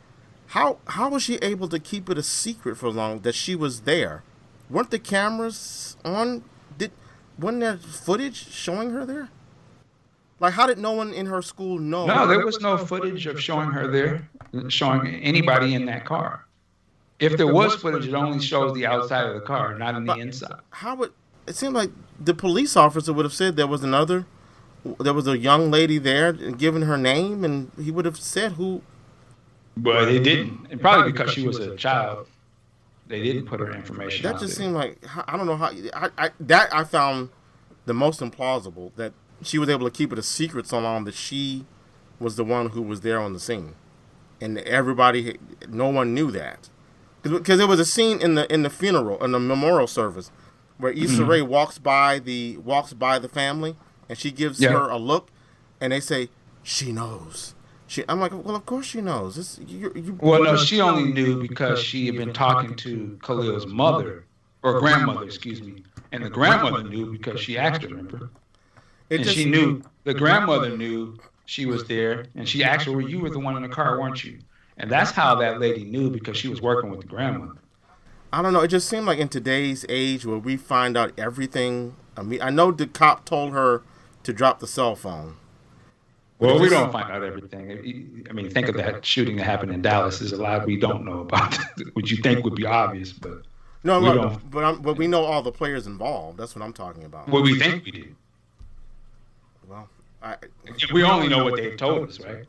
How was she able to keep it a secret for long that she was there? Weren't the cameras on? Wasn't there footage showing her there? Like, how did no one in her school know? No, there was no footage of showing her there, showing anybody in that car. If there was footage, it only shows the outside of the car, not in the inside. It seemed like the police officer would have said there was a young lady there and given her name, and he would have said who. But they didn't. And probably because she was a child, they didn't put her information That out just there. seemed like, I don't know how, I found the most implausible, that she was able to keep it a secret so long that she was the one who was there on the scene. And no one knew that. Because there was a scene in the funeral, in the memorial service, where Issa Rae walks by the family, and she gives her a look, and they say, she knows. I'm like, well, of course she knows. No, she only knew because she had been talking to Khalil's mother, or grandmother, excuse me. And the grandmother knew because she asked her, remember? She knew, the grandmother knew she was there, and she asked her, well, you were the one in the car, weren't you? And that's how that lady knew, because she was working with the grandmother. I don't know. It just seemed like in today's age where we find out everything. I mean, I know the cop told her to drop the cell phone. Well, we don't find out everything. I mean, think of that shooting that happened in Dallas. There's a lot we don't know about, which you think would be obvious, but no, we don't. But we know all the players involved. That's what I'm talking about. Well, we think we do. Well, we only know what they've told us, right?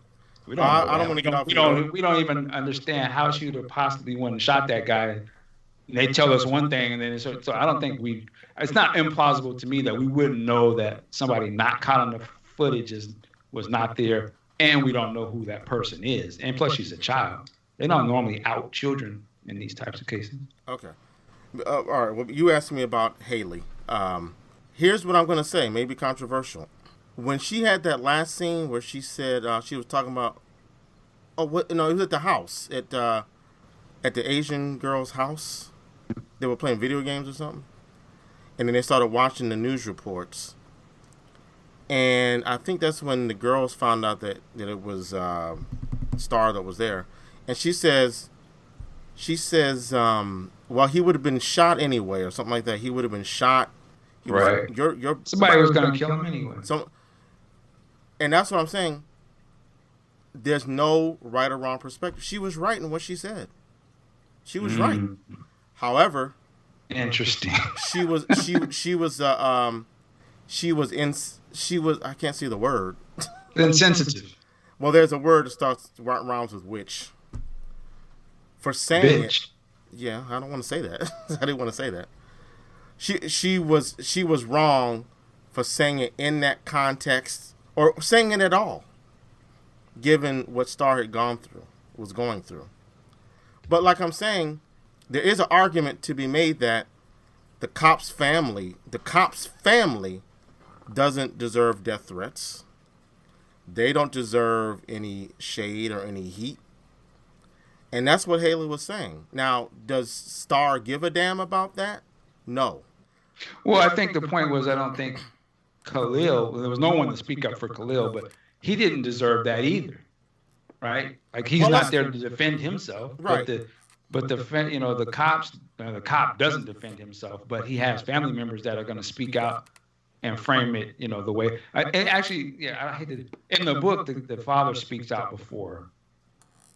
We don't. I don't want to get off. We don't even understand how she would have possibly went and shot that guy. And they tell us one thing, and then so I don't think it's not implausible to me that we wouldn't know that somebody not caught on the footage was not there, and we don't know who that person is. And plus, she's a child. They don't normally out children in these types of cases. Okay. All right. Well, you asked me about Haley. Here's what I'm going to say. Maybe controversial. When she had that last scene where she said she was talking about, it was at the house at the Asian girl's house. They were playing video games or something, and then they started watching the news reports. And I think that's when the girls found out that it was Star that was there. And she says, well, he would have been shot anyway, or something like that. He would have been shot. Right. Somebody was going to kill him anyway. And that's what I'm saying. There's no right or wrong perspective. She was right in what she said. She was right. However, interesting. She was I can't see the word. Insensitive. Well, there's a word that rhymes with which. For saying bitch. It. Yeah, I don't want to say that. I didn't want to say that. She was wrong for saying it in that context, or saying it at all, given what Star was going through. But like I'm saying, there is an argument to be made that the cop's family doesn't deserve death threats. They don't deserve any shade or any heat. And that's what Haley was saying. Now, does Star give a damn about that? No. Well, I think the point was I don't think Khalil, there was no one to speak up for Khalil, but he didn't deserve that either, right? Like he's Well, not let's there to defend himself, right. the cops, the cop doesn't defend himself, but he has family members that are going to speak out and frame it, the way. And actually, yeah, I hate to. In the book, the father speaks out before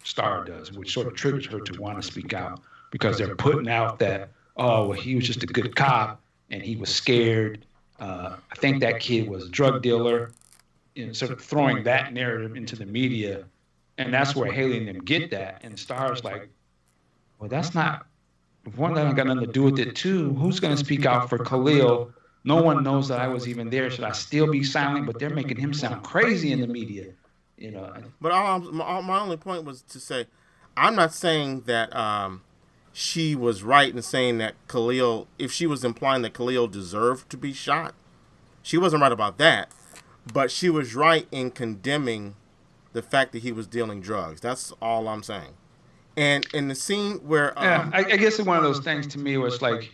Star does, which sort of triggers her to want to speak out because they're putting out that, oh, well, he was just a good cop and he was scared. I think that kid was a drug dealer, sort of throwing that narrative into the media. And that's where Haley and them get that. And Star's like, well, that's not, one, that ain't got nothing to do with it. Two, who's going to speak out for Khalil? No one knows that I was even there. Should I still be silent? But they're making him sound crazy in the media. But my only point was to say, I'm not saying that she was right in saying that Khalil, if she was implying that Khalil deserved to be shot, she wasn't right about that. But she was right in condemning the fact that he was dealing drugs. That's all I'm saying. And in the scene where I guess it's one of those things to me where it's like,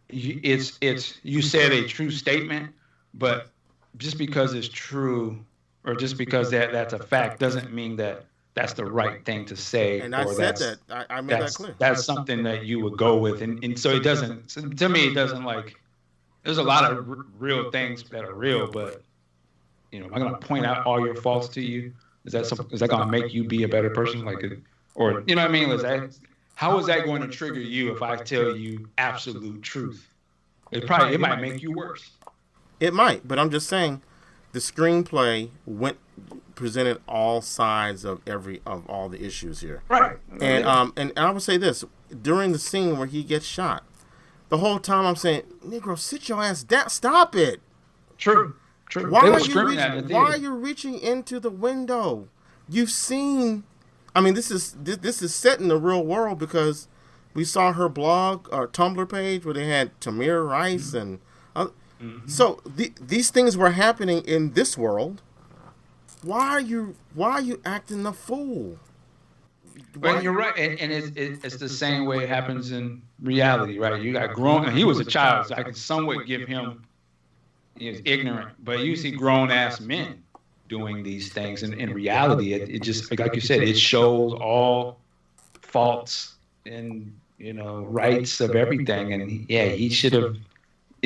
it's you said a true statement, but just because it's true or just because that's a fact doesn't mean that that's the right thing to say. And I said that. I made that clear. That's something that you would go with. And so it doesn't, to me, it doesn't like, there's a lot of real things that are real, but, am I going to point out all your faults to you? Is that going to make you be a better person? Or, you know what I mean? How is that going to trigger you if I tell you absolute truth? It might make you worse. It might, but I'm just saying the screenplay presented all sides of all the issues here. Right. And I would say this, during the scene where he gets shot, the whole time I'm saying, Negro, sit your ass down. Stop it. True. Why are you reaching into the window? You've seen, I mean, this is set in the real world because we saw her blog or Tumblr page where they had Tamir Rice and so these things were happening in this world. Why are you acting the fool? Well, you're right, and it's the same way it happens in reality, right? You got grown. He was a child, so I could somewhat give him. He was ignorant, but you see grown-ass men doing these things, and in reality, it just, like you said, it shows all faults and rights of everything. And he should have.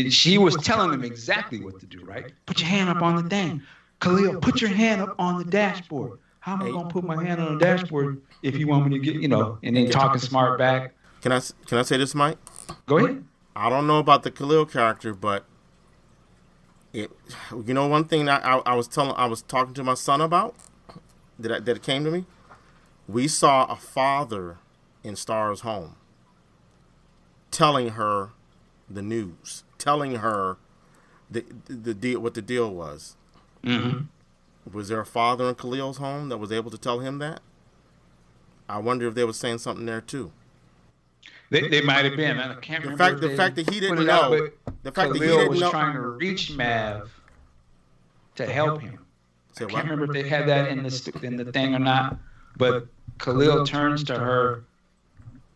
She was telling him exactly what to do, right? Put your hand up on the thing, Khalil. Put your hand up on the dashboard. How am I gonna put my hand on the dashboard if you want me to get, and then talking smart back? Can I say this, Mike? Go ahead. I don't know about the Khalil character, but one thing that I was talking to my son about that it came to me. We saw a father in Star's home telling her the news, telling her the deal, what the deal was. Mm-hmm. Was there a father in Khalil's home that was able to tell him that? I wonder if they were saying something there too. They might have been. I can't remember. The fact that he didn't know. The fact that he didn't was know. Trying to reach Mav to help him. I can't remember if they had that in the thing or not. But Khalil turns to her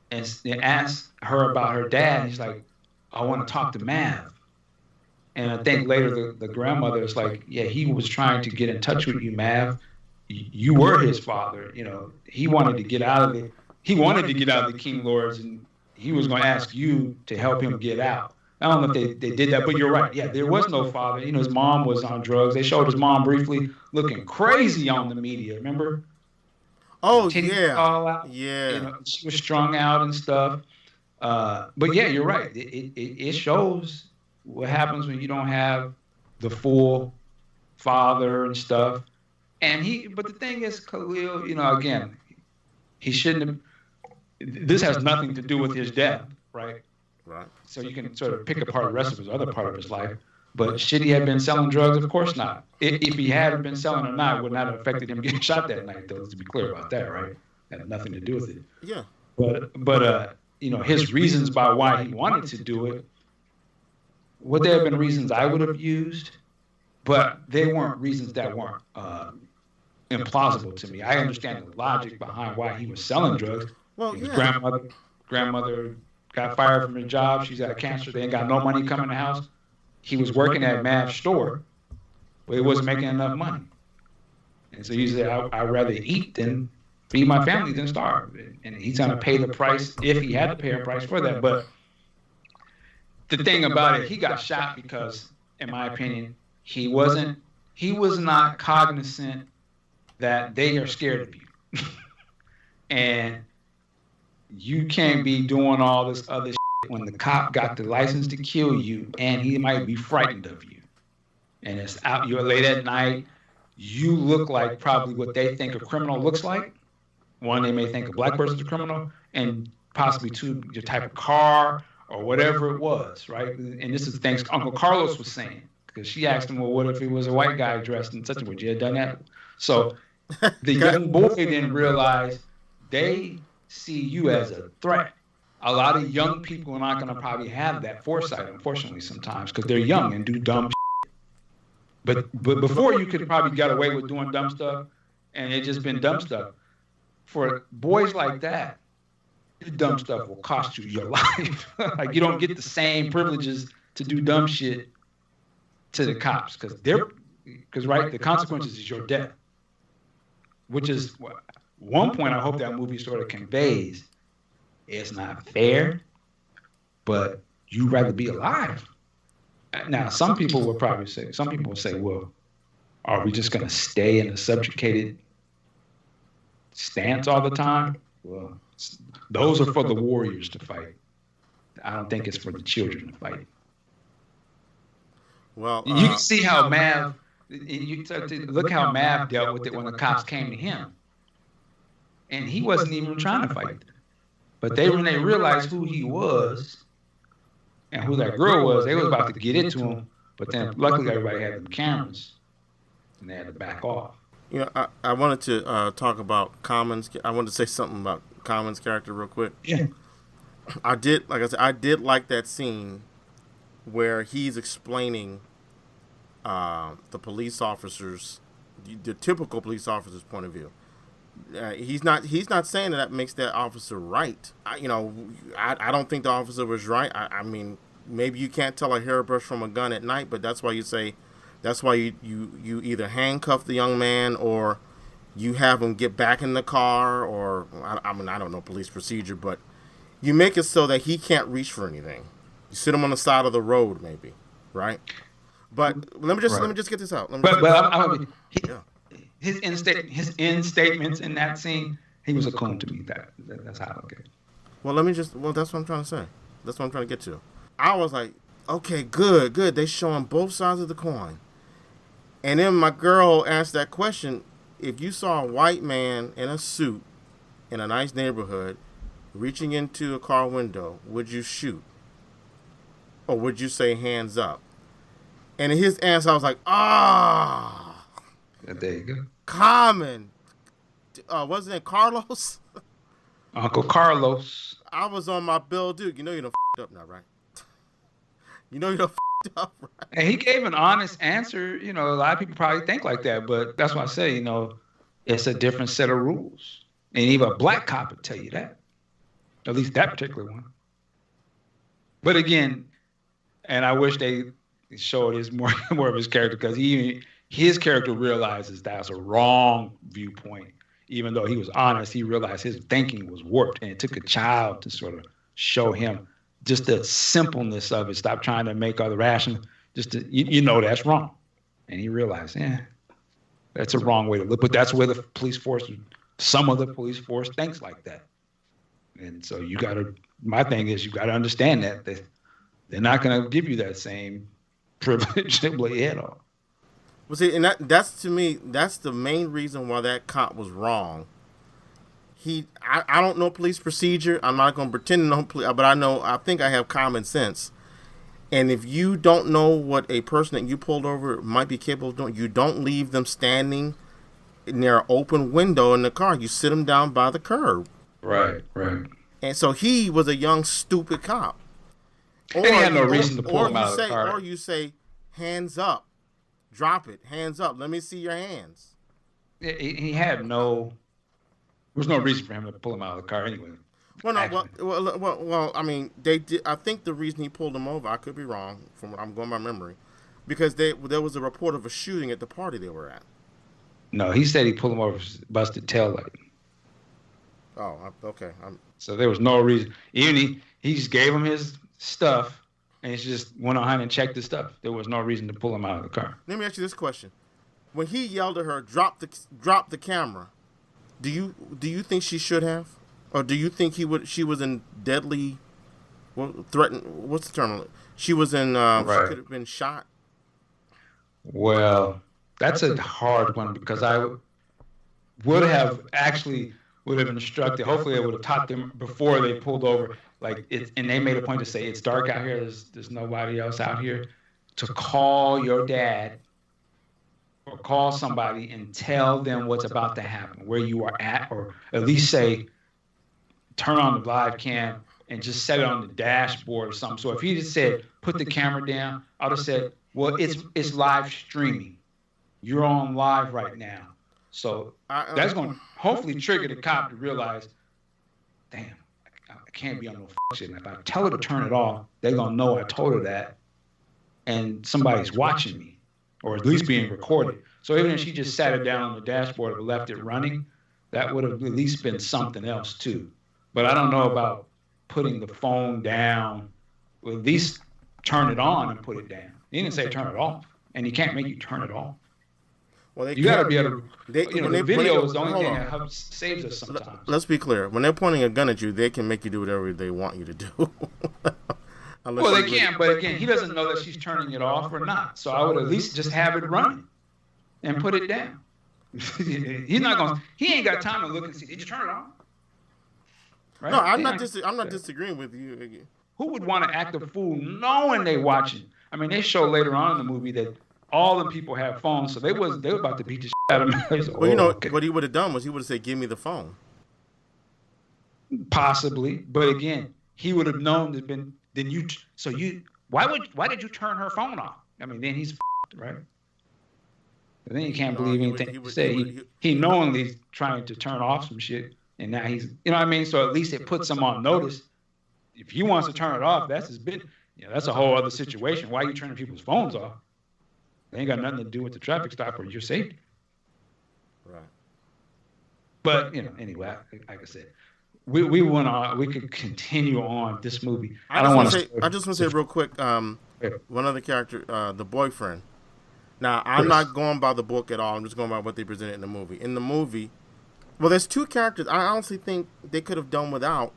and asks her about her dad. He's like, I want to talk to Mav. And I think later the grandmother is like, yeah, he was trying to get in touch with you, Mav. You were his father. He wanted to get out of it. He wanted to get out of the King Lords, and he was going to ask you to help him get out. I don't know if they did that, but you're right. Yeah, there was no father. His mom was on drugs. They showed his mom briefly looking crazy on the media. Remember? Oh, yeah. All out. Yeah. She was strung out and stuff. But yeah, you're right. It shows what happens when you don't have the full father and stuff. But the thing is, Khalil, again, he shouldn't have. This has nothing to do with his death, right? Right. So you can sort of pick apart the rest of his other part of his life. But should he have been selling drugs? Of course not. If he had been selling or not, it would not have affected him getting shot that night, though, to be clear about that, right? It had nothing to do with it. Yeah. But his reasons by why he wanted to do it, would there have been reasons I would have used? But they weren't reasons that weren't implausible to me. I understand the logic behind why he was selling drugs. Well, His yeah. grandmother got fired from her job. She's got cancer. They ain't got no money coming to the house. He was working at Mav's store, but he wasn't making enough money. And so he said, I'd rather eat than feed my family than starve. And he's going to pay the price if he had to pay a price for that. But the thing about it, he got shot because, in my opinion, he was not cognizant that they are scared of you. And you can't be doing all this other shit when the cop got the license to kill you and he might be frightened of you. And it's out, you're late at night, you look like probably what they think a criminal looks like. One, they may think a black person's a criminal, and possibly two, your type of car or whatever it was, right? And this is the thing Uncle Carlos was saying, because she asked him, well, what if it was a white guy dressed in such a way? You had done that? So the young boy didn't realize they see you as a threat. A lot of young people are not going to probably have that foresight, unfortunately, sometimes, because they're young and do dumb shit. But before, you could probably get away with doing dumb stuff, and it just been dumb stuff. For boys like that, the dumb stuff will cost you your life. Like, you don't get the same privileges to do dumb shit to the cops, because the consequences is your death. Which is one point I hope that movie sort of conveys. It's not fair, but you'd rather be alive. Now, some people will say, well, are we just going to stay in a subjugated stance all the time? Well, those are for the warriors to fight. I don't think it's for the children to fight. Well, you can see how Mav, look how Mav dealt with it when the cops came to him. And he wasn't even trying to fight them. But when they realized who he was and who that girl was, they was about to get into him. But then luckily everybody had them cameras and they had to back off. You know, I wanted to talk about Common's. I wanted to say something about Common's character real quick. Yeah. I did like that scene where he's explaining the police officers, the typical police officer's point of view. He's not saying that makes that officer right. I don't think the officer was right. I mean, maybe you can't tell a hairbrush from a gun at night, but that's why you either handcuff the young man or you have him get back in the car, or I don't know police procedure, but you make it so that he can't reach for anything. You sit him on the side of the road, maybe, right? But let me just get this out. His end statements in that scene, he was a coon to me. That's how I look at it. Well, that's what I'm trying to say. That's what I'm trying to get to. I was like, okay, good. They showing both sides of the coin. And then my girl asked that question: if you saw a white man in a suit in a nice neighborhood reaching into a car window, would you shoot? Or would you say hands up? And in his answer, I was like, there you go. Common. Wasn't it Carlos? Uncle Carlos. I was on my bill, dude. You know you done f***ed up now, right? You know you done f***ed up, right? And he gave an honest answer. You know, a lot of people probably think like that, but that's why I say, it's a different set of rules. And even a black cop would tell you that. At least that particular one. But again, and I wish they showed his more of his character, because his character realizes that's a wrong viewpoint. Even though he was honest, he realized his thinking was warped, and it took a child to sort of show him just the simpleness of it. Stop trying to make other rational. That's wrong. And he realized, that's a wrong way to look. But that's where the police force, some of the police force thinks like that. And so my thing is, you got to understand that they're not going to give you that same privilege at all. Well, see, and that's to me, that's the main reason why that cop was wrong. I don't know police procedure. I'm not going to pretend to know, but I think I have common sense. And if you don't know what a person that you pulled over might be capable of doing, you don't leave them standing near an open window in the car. You sit them down by the curb. Right. And so he was a young, stupid cop. Or he had no reason to pull him out of the car. Or you say, hands up. Drop it. Hands up. Let me see your hands. he had no. There was no reason for him to pull him out of the car anyway. Well, no, well. I mean, they did. I think the reason he pulled him over, I could be wrong, from what I'm going by memory, because there was a report of a shooting at the party they were at. No, he said he pulled him over for busted taillight. Oh, okay. So there was no reason. Even he just gave him his stuff, and he just went on and checked his stuff. There was no reason to pull him out of the car. Let me ask you this question: when he yelled at her, "Drop the camera," do you think she should have, or do you think she was in deadly, threatened? What's the term? She was in. Right. She could have been shot. Well, that's a hard one because I would have instructed. Hopefully, I would have taught them before they pulled over. And they made a point to say it's dark out here. There's nobody else out here. To call your dad or call somebody and tell them what's about to happen, where you are at, or at least say, turn on the live cam and just set it on the dashboard or something. So if he just said, put the camera down, I would have said, well, it's live streaming. You're on live right now. So that's going to hopefully trigger the cop to realize, damn, I can't be on no shit. And if I tell her to turn it off, they're going to know I told her that. And somebody's watching me, or at least being recorded. So even if she just sat it down on the dashboard and left it running, that would have at least been something else too. But I don't know about putting the phone down. Well, at least turn it on and put it down. He didn't say turn it off, and he can't make you turn it off. Well, you got to be able to. The video is the only thing that helps saves us sometimes. Let's be clear. When they're pointing a gun at you, they can make you do whatever they want you to do. Well, they can, but again, he doesn't know that she's turning it off or not. So I would at least just have it running and put it down. He's not going. He ain't got time to look and see. Did you turn it on? Right? No, I'm not disagreeing with you. Who would want to act a fool knowing they watching? I mean, they show later on in the movie that all the people have phones, so they were about to beat the shit out of him. Well, what he would have done was he would have said, "Give me the phone." Possibly, but again, he would have known there's been. Then you. So you. Why did you turn her phone off? I mean, then he's right. And then you can't believe anything he say. He knowingly trying to turn off some shit, and now he's. You know what I mean? So at least it puts him on notice. If he wants to turn it off, that's his business. That's a whole other situation. Why are you turning people's phones off? They ain't got nothing to do with the traffic stop or your safety. Right. But anyway, like I said, we went on. We could continue on this movie. I just want to say real quick. One other character, the boyfriend. Now I'm not going by the book at all. I'm just going by what they presented in the movie. In the movie, well, there's two characters I honestly think they could have done without,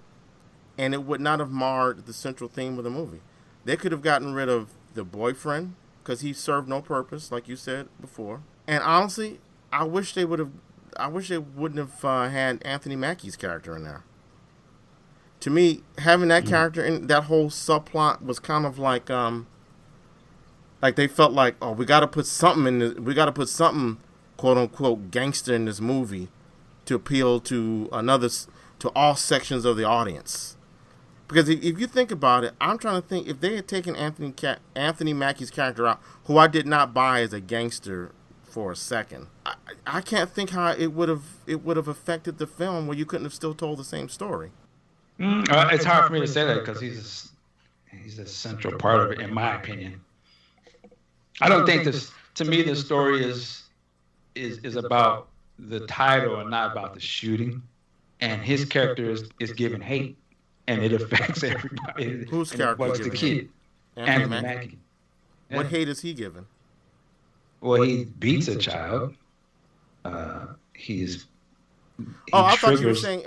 and it would not have marred the central theme of the movie. They could have gotten rid of the boyfriend because he served no purpose, like you said before. And honestly, I wish they wouldn't have had Anthony Mackie's character in there. To me, having that character in that whole subplot was kind of like they felt like, oh, we got to put something quote unquote gangster in this movie to appeal to all sections of the audience. Because if you think about it, I'm trying to think if they had taken Anthony Mackie's character out, who I did not buy as a gangster for a second, I can't think how it would have affected the film where you couldn't have still told the same story. It's hard for me to say that because he's a central part of it, in my opinion. I don't think this. To me, the story is about the title and not about the shooting. And his character is given hate. And it affects everybody. Whose character is the kid? Anthony Mackie. Yeah. What hate is he given? Well, he beats a child. He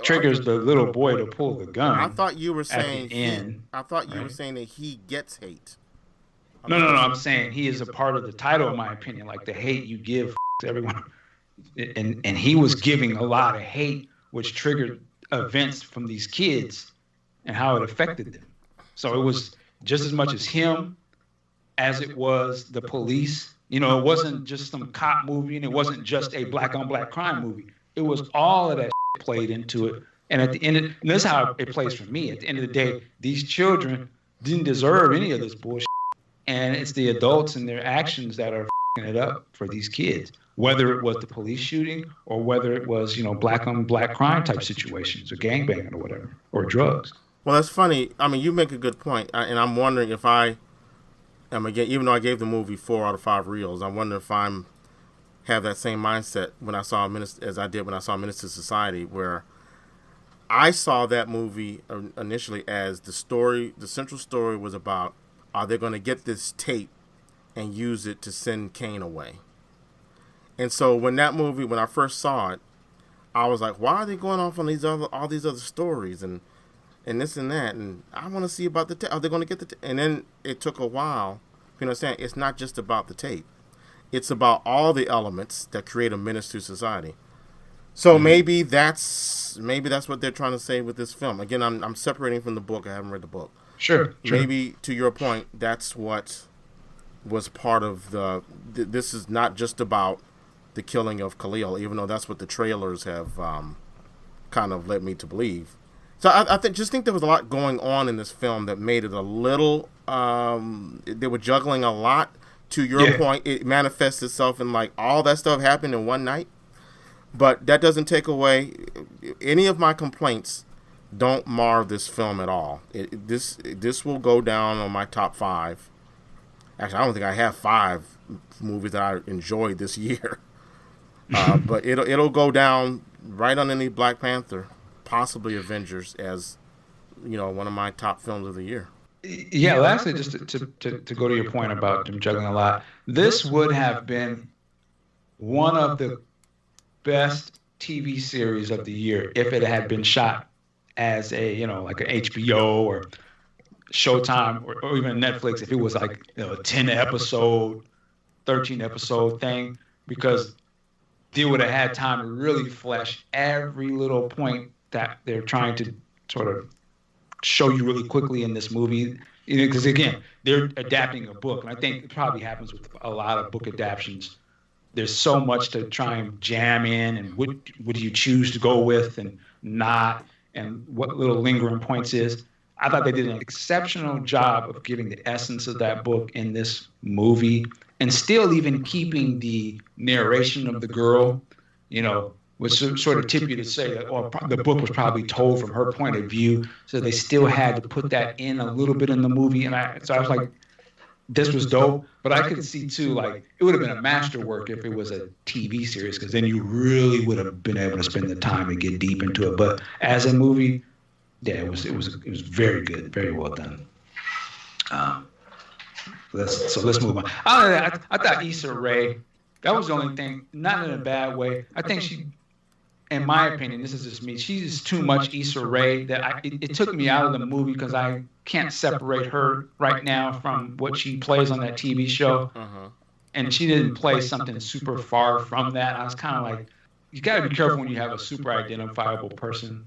triggers the little boy to pull the gun. I thought you were saying were saying that he gets hate. No. I'm saying he is a part of the title, in my opinion. Like the hate you give to everyone, and he was giving a lot of hate, which triggered events from these kids. And how it affected them. So it was just as much as him as it was the police. It wasn't just some cop movie, and it wasn't just a black-on-black crime movie. It was all of that played into it. And at the end, and this is how it plays for me. At the end of the day, these children didn't deserve any of this bullshit. And it's the adults and their actions that are f***ing it up for these kids. whether it was the police shooting or whether it was, black on black crime type situations or gangbanging or whatever, or drugs. Well, that's funny. I mean, you make a good point, and I'm wondering if I am again, even though I gave the movie 4 out of 5 reels, I wonder if I'm have that same mindset when I saw as I did when I saw Minister Society, where I saw that movie initially as the central story was about, are they going to get this tape and use it to send Kane away? And so when I first saw it, I was like, why are they going off on all these other stories and this and that? And I want to see about the tape. Are they going to get the tape? And then it took a while. You understand? It's not just about the tape. It's about all the elements that create a menace to society. So maybe that's what they're trying to say with this film. Again, I'm separating from the book. I haven't read the book. Sure. Maybe to your point, that's what was part of this is not just about the killing of Khalil, even though that's what the trailers have kind of led me to believe. So I think there was a lot going on in this film that made it a little. They were juggling a lot. To your point, it manifests itself in like all that stuff happened in one night. But that doesn't take away any of my complaints. Don't mar this film at all. This will go down on my top 5. Actually, I don't think I have 5 movies that I enjoyed this year. But it'll go down right underneath Black Panther, possibly Avengers, as one of my top films of the year. Yeah, well, actually, just to go to your point about them juggling a lot, this would have been one of the best TV series of the year if it had been shot as a, like an HBO or Showtime or even Netflix, if it was like a 10 episode, 13 episode thing, because they would have had time to really flesh every little point that they're trying to sort of show you really quickly in this movie. Because again, they're adapting a book, and I think it probably happens with a lot of book adaptions. There's so much to try and jam in, and what do you choose to go with and not, and what little lingering points is. I thought they did an exceptional job of giving the essence of that book in this movie, and still even keeping the narration of the girl, was sort of tip you to say that, the book was probably told from her point of view, so they still had to put that in a little bit in the movie. And I was like, this was dope, but I could see too, like, it would have been a masterwork if it was a TV series, because then you really would have been able to spend the time and get deep into it. But as a movie, yeah, it was very good, very well done. Let's move on. I thought Issa Rae, that was the only thing, not in a bad way. I think she, in my opinion, this is just me, she's too much Issa Rae that it took me out of the movie, because I can't separate her right now from what she plays on that TV show. And she didn't play something super far from that. I was kind of like, you got to be careful when you have a super identifiable person.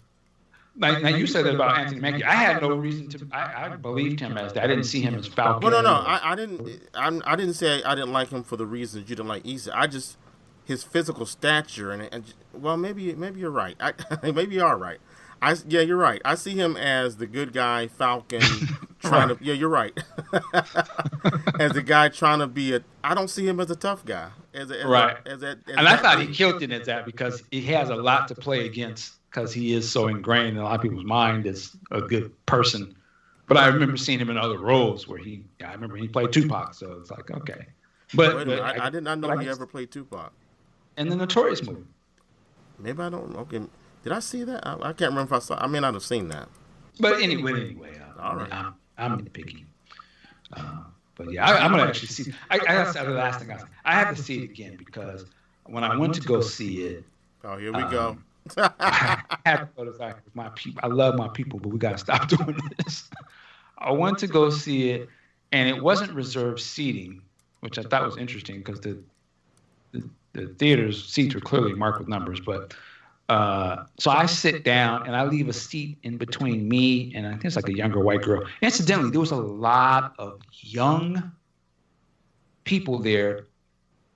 Now you said that about Anthony Mackie. I had no reason to. I believed him as that. I didn't see him as Falcon. Well, no. I didn't. I didn't say I didn't like him for the reasons you didn't like Issa. I just his physical stature and well, maybe you're right. Maybe you are right. You're right. I see him as the good guy Falcon trying to. Yeah, you're right. As the guy trying to be I don't see him as a tough guy. And I thought he killed it as that, because he has a lot to play against, because he is so ingrained in a lot of people's mind as a good person. But I remember seeing him in other roles where I remember he played Tupac, so it's like, okay. But I did not know he ever played Tupac. In the Notorious movie. Maybe I don't. Okay, did I see that? I can't remember if I saw. I may not have seen that. But anyway, all right. I'm nitpicky. But yeah, I'm gonna actually see. That's the last thing I have to see it again, because when I went to go see it. Oh, here we go. I have to go to the with my people. I love my people, but we gotta stop doing this. I went to go see it, and it wasn't reserved seating, which I thought was interesting, because the theater's seats were clearly marked with numbers. But so I sit down and I leave a seat in between me and I think it's like a younger white girl. Incidentally, there was a lot of young people there,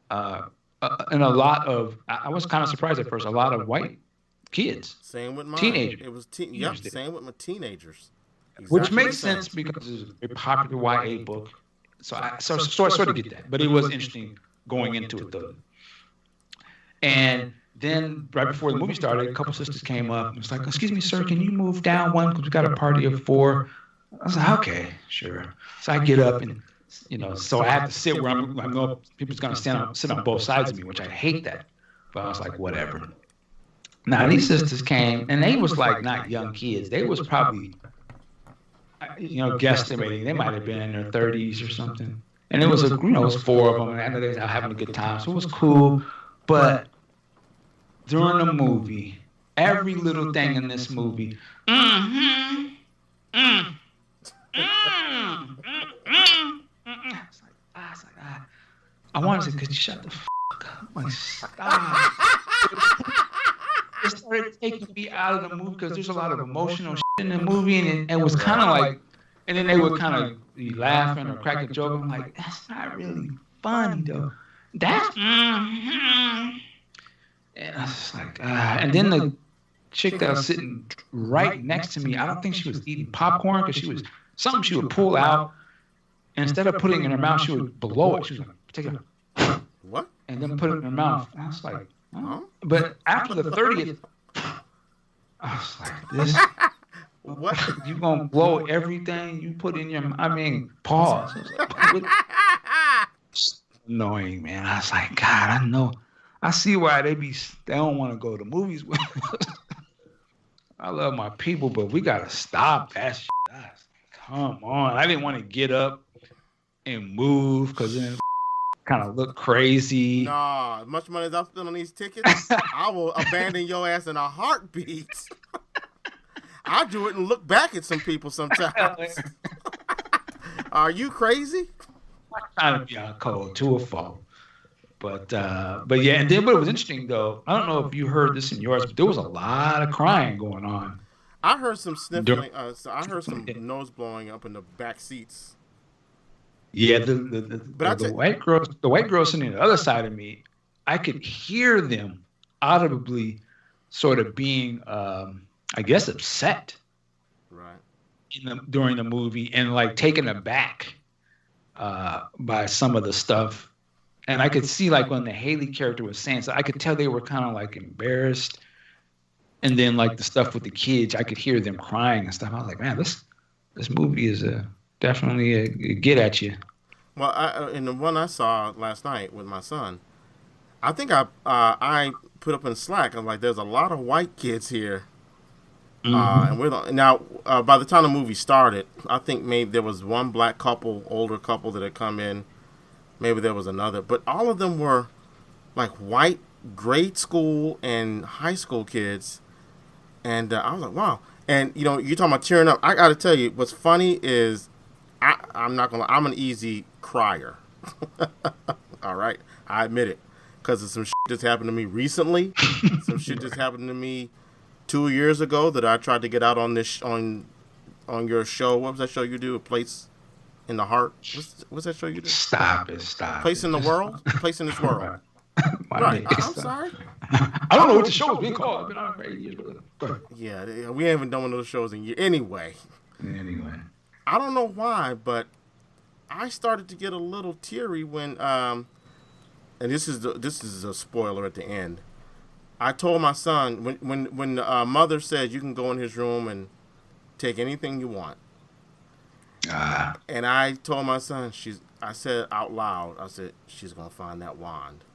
and a lot of, I was kind of surprised at first, a lot of white kids. Same with mine. Teenagers. It was same with my teenagers. Exactly. Which makes sense, because it's a popular YA book. So I sort of get that. But it was interesting going into it, though. And then right before the movie started, a couple sisters came up and was like, "Excuse me, sir, can you move down one because we got a party of 4." I was like, "Okay, sure." So I get up and so I have to sit where I know people's gonna sit on both sides of me, which I hate that. But I was like, whatever. Now these sisters came and they was like not young kids. They was probably guesstimating they might have been in their 30s or something. And it was it was 4 of them, and I know they was out having a good time, so it was cool. But during the movie, every little thing in this movie, mm-hmm, mm, I wanted to say, could you shut the fuck up? Like, stop. It started taking me out of the movie because there's a lot of emotional shit in the movie, and it was kind of like, and then they would kind of be laughing or crack a joke. I'm like, that's not really funny though. That's and I was like, and then the chick that was sitting right next to me, I don't think she was eating popcorn because she was something she would pull out, and instead of putting it in her mouth, she would blow it. She was like, take it out. What? And then put it in her mouth. And I was like, huh? But after the 30th, I was like, this. What? You gonna blow everything you put in your? I mean, pause. I was like, annoying, man. I was like, God, I know. I see why they don't want to go to movies with us. I love my people, but we gotta stop that shit. Come on. I didn't want to get up and move because then kind of look crazy. Nah, as much money as I spent on these tickets, I will abandon your ass in a heartbeat. I do it and look back at some people sometimes. Are you crazy? I'm trying to be out cold to a fault. But yeah, and then what was interesting though, I don't know if you heard this in yours, but there was a lot of crying going on. I heard some sniffling. I heard some nose blowing up in the back seats. Yeah, the white girls sitting on the other side of me, I could hear them audibly sort of being, I guess, upset. Right. During the movie and like taken aback by some of the stuff. And I could see like when the Haley character was saying, so I could tell they were kind of like embarrassed. And then like the stuff with the kids, I could hear them crying and stuff. I was like, man, this movie is definitely a get at you. Well, in the one I saw last night with my son, I think I put up in Slack. I'm like, there's a lot of white kids here, and we're now. By the time the movie started, I think maybe there was one black couple, older couple that had come in. Maybe there was another, but all of them were like white grade school and high school kids, and I was like, wow. And you're talking about tearing up. I got to tell you, what's funny is I'm not gonna. I'm an easy crier. All right, I admit it, because of some shit that's happened to me recently. Some shit that's happened to me 2 years ago that I tried to get out on this on your show. What was that show you do? A Place in the Heart. What's that show you do? Stop it. Place in the World. Place in this world. Right. I'm sorry. I don't know what the show is being called. I've been on for 8 years. Go ahead. Yeah, we haven't done one of those shows in years. Anyway. I don't know why, but I started to get a little teary when, and this is a spoiler at the end. I told my son when mother said you can go in his room and take anything you want. And I told my son, I said out loud, I said, she's gonna find that wand.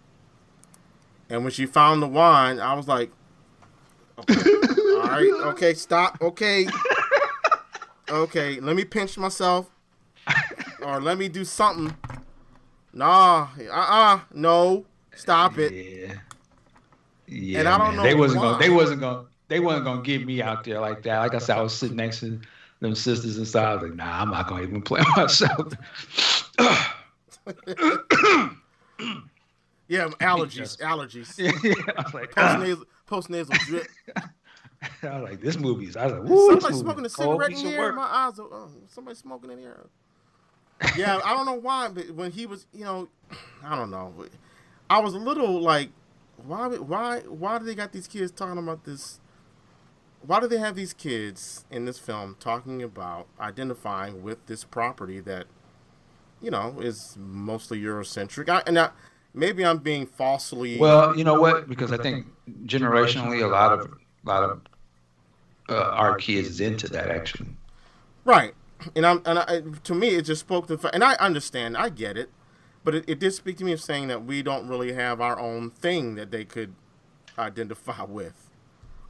And when she found the wand, I was like, okay, all right, okay, stop, okay, let me pinch myself, or let me do something. Nah, no, stop it. Yeah. And I don't know. They wasn't gonna get me out there like that. Like I said, I was sitting next to them sisters and stuff. I was like, nah, I'm not gonna even play myself. Yeah, allergies. Yeah, I was like, post-nasal drip. I was like, this movie's. I was like, woo, somebody smoking a cigarette in here. My eyes are. Somebody smoking in here. Yeah, I don't know why, but when he was, I don't know. I was a little like, why do they got these kids talking about this? Why do they have these kids in this film talking about identifying with this property that, is mostly Eurocentric? maybe I'm being falsely. Well, you know what? Because I think generationally, a lot of our kids is into that actually. Right, to me it just spoke to, and I understand, I get it, but it did speak to me of saying that we don't really have our own thing that they could identify with,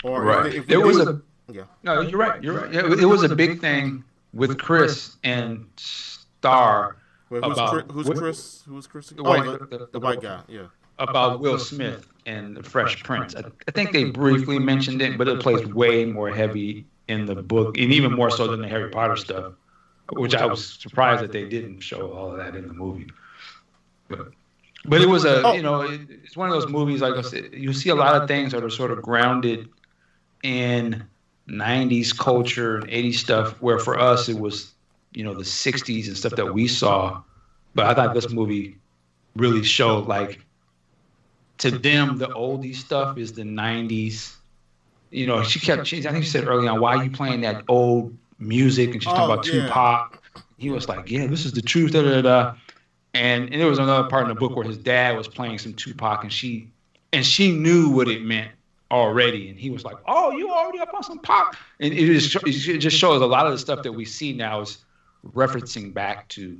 or Right. if we There was do, a yeah. No, you're right. You're right. Yeah, it was a big thing with Chris and Star Wait, about Who's Chris? Who's Chris? the Oh, white the white guy. Yeah. about Will Smith and the Fresh Prince. I think they briefly mentioned it, but it plays way more heavy in the book, and even more so than the Harry Potter stuff, which I was surprised that they didn't show all of that in the movie. But it was it's one of those movies, like I said, you see a lot of things that are sort of grounded in 90s culture and 80s stuff, where for us it was, the 60s and stuff that we saw. But I thought this movie really showed, like, to them, the oldie stuff is the 90s. I think she said early on, why are you playing that old music? And she's talking about Tupac. He was like, yeah, this is the truth, da, da, da. And there was another part in the book where his dad was playing some Tupac, and she knew what it meant already, and he was like, "Oh, you already up on some pop," and it just shows a lot of the stuff that we see now is referencing back to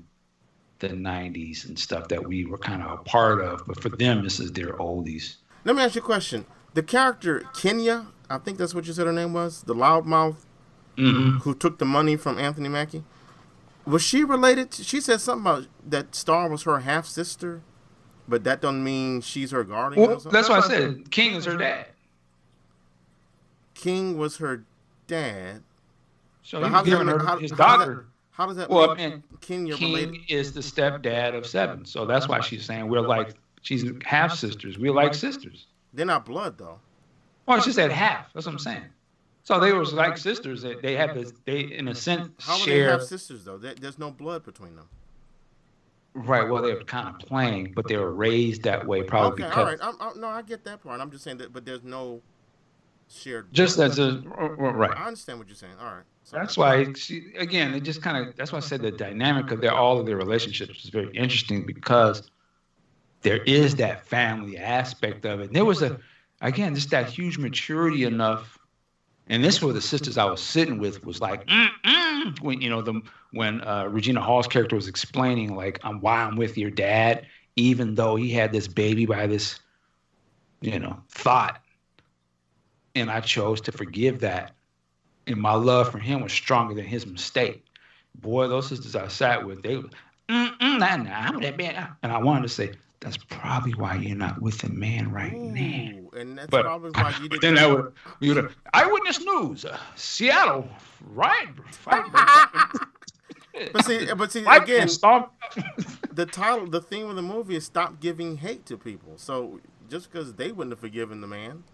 the '90s and stuff that we were kind of a part of. But for them, this is their oldies. Let me ask you a question. The character Kenya, I think that's what you said her name was, the loudmouth, who took the money from Anthony Mackie. Was she related to, she said something about that Star was her half sister, but that doesn't mean she's her guardian. Well, that's why I said King is her dad. King was her dad. So he's giving her his daughter. How does that Well, make King related? Is the stepdad of Seven, so that's why she's saying we're like, she's half sisters. We're like sisters. They're not blood though. Well, she said half. That's what I'm saying. So they were like sisters. They had this. They in a sense How would share. they have sisters though? There's no blood between them. Right. Well, they were kind of playing, but they were raised that way probably because. All right. No, I get that part. I'm just saying that, but there's no shared. Just as a right. I understand what you're saying. All right. That's why again, it just kind of. That's why I said the dynamic of all of their relationships is very interesting, because there is that family aspect of it. And there was just that huge maturity enough. And this were the sisters I was sitting with was like, when Regina Hall's character was explaining, like, why I'm with your dad, even though he had this baby by this, thought. And I chose to forgive that. And my love for him was stronger than his mistake. Boy, those sisters I sat with, they were, I'm that bad. And I wanted to say, that's probably why you're not with a man right now. And that's probably why you didn't. Then that would Eyewitness News, Seattle, right? But see, again, the theme of the movie is stop giving hate to people. So just because they wouldn't have forgiven the man,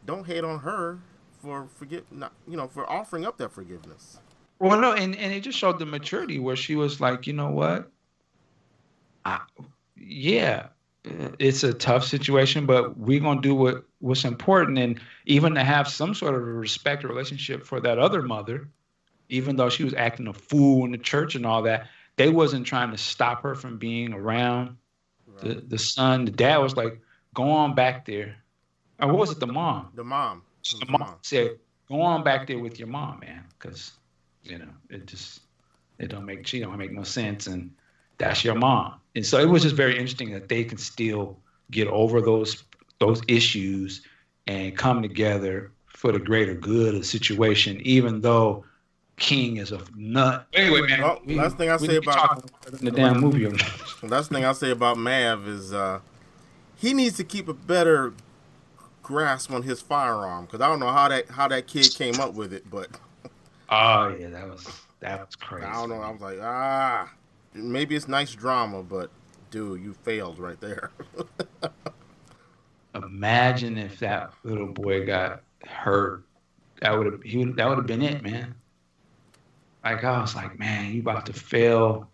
don't hate on her for for offering up that forgiveness. Well, no, and it just showed the maturity where she was like, you know what? Yeah, it's a tough situation, but we're going to do what's important. And even to have some sort of a respect or relationship for that other mother, even though she was acting a fool in the church and all that, they wasn't trying to stop her from being around the son. The dad was like, go on back there. Or what was it, the mom? The mom. The mom said, go on back there with your mom, man, because, she don't make no sense. And that's your mom. And so it was just very interesting that they can still get over those issues and come together for the greater good of the situation, even though King is a nut. Anyway, man. Well, last thing I say about the damn movie. Last thing I say about Mav is he needs to keep a better grasp on his firearm, because I don't know how that kid came up with it, but. Oh yeah, that was crazy. I don't know. I was like, maybe it's nice drama, but dude, you failed right there. Imagine if that little boy got hurt. That would have been it, man. Like, I was like, man, you about to fail.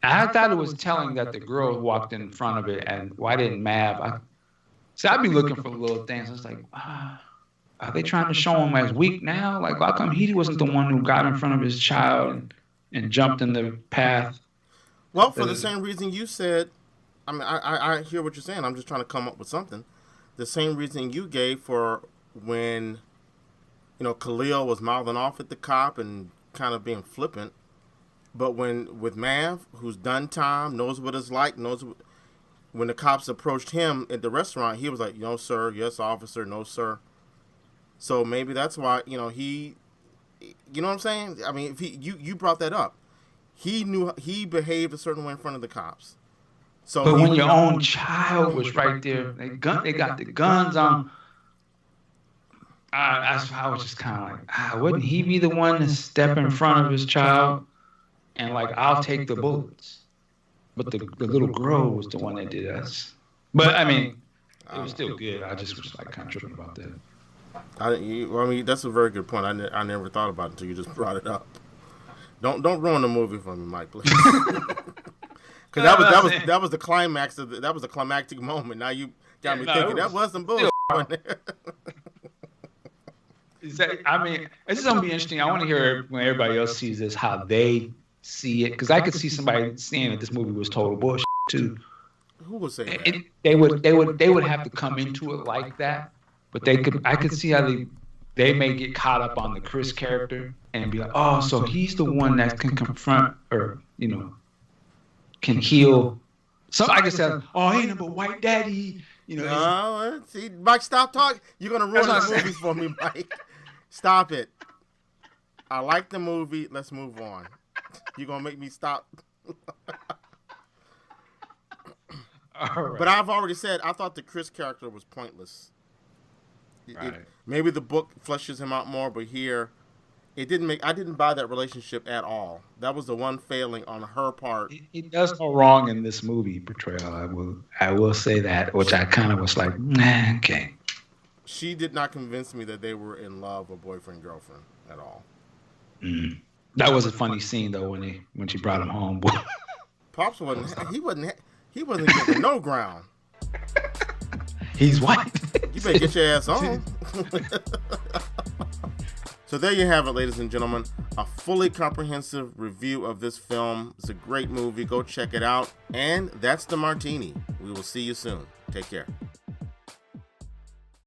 I thought it was telling that the girl walked in front of it, and why didn't Mav? I'd be looking for little things. I was like, are they trying to show him as weak now? Like, how come he wasn't the one who got in front of his child and jumped in the path? Well, for the same reason you said, I mean, I hear what you're saying. I'm just trying to come up with something. The same reason you gave for when, Khalil was mouthing off at the cop and kind of being flippant. But with Mav, who's done time, knows what it's like, when the cops approached him at the restaurant, he was like, "No, sir. Yes, officer. No, sir." So maybe that's why, he, you know what I'm saying? I mean, if you brought that up. He knew he behaved a certain way in front of the cops. So but when your own child was right there, they got the guns on. I was just kind of like, wouldn't he be the one to step in front of his child and like, I'll take the bullets? But the little girl was the one that did us. But I mean, it was still good. I just was like kind of tripping about that. I mean, that's a very good point. I never thought about it until you just brought it up. Don't ruin the movie for me, Mike, please. Because that was the climax that was the climactic moment. Now you got me thinking that was some bullshit. I mean, this is gonna be interesting. I want to hear when everybody else sees this how they see it, because I could see somebody saying that this movie was total bullshit too. Who would say that? They would have to come into it like that, but I could see how they may get caught up on the Chris character and be like, oh, so he's the one that can confront or can heal. So I could say, oh, ain't no but white daddy. No, see, Mike, stop talking. You're gonna ruin the movies for me, Mike. Stop it. I like the movie. Let's move on. You're gonna make me stop. All right. But I've already said I thought the Chris character was pointless. Right. Maybe the book fleshes him out more, but here, I didn't buy that relationship at all. That was the one failing on her part. He does no wrong in this movie portrayal. I will say that, which I kind of was like, nah, okay. She did not convince me that they were in love or boyfriend girlfriend at all. That was a funny scene though when she brought him home. Pops wasn't getting no ground. He's white. You better get your ass on. So there you have it, ladies and gentlemen. A fully comprehensive review of this film. It's a great movie. Go check it out. And that's the Martini. We will see you soon. Take care.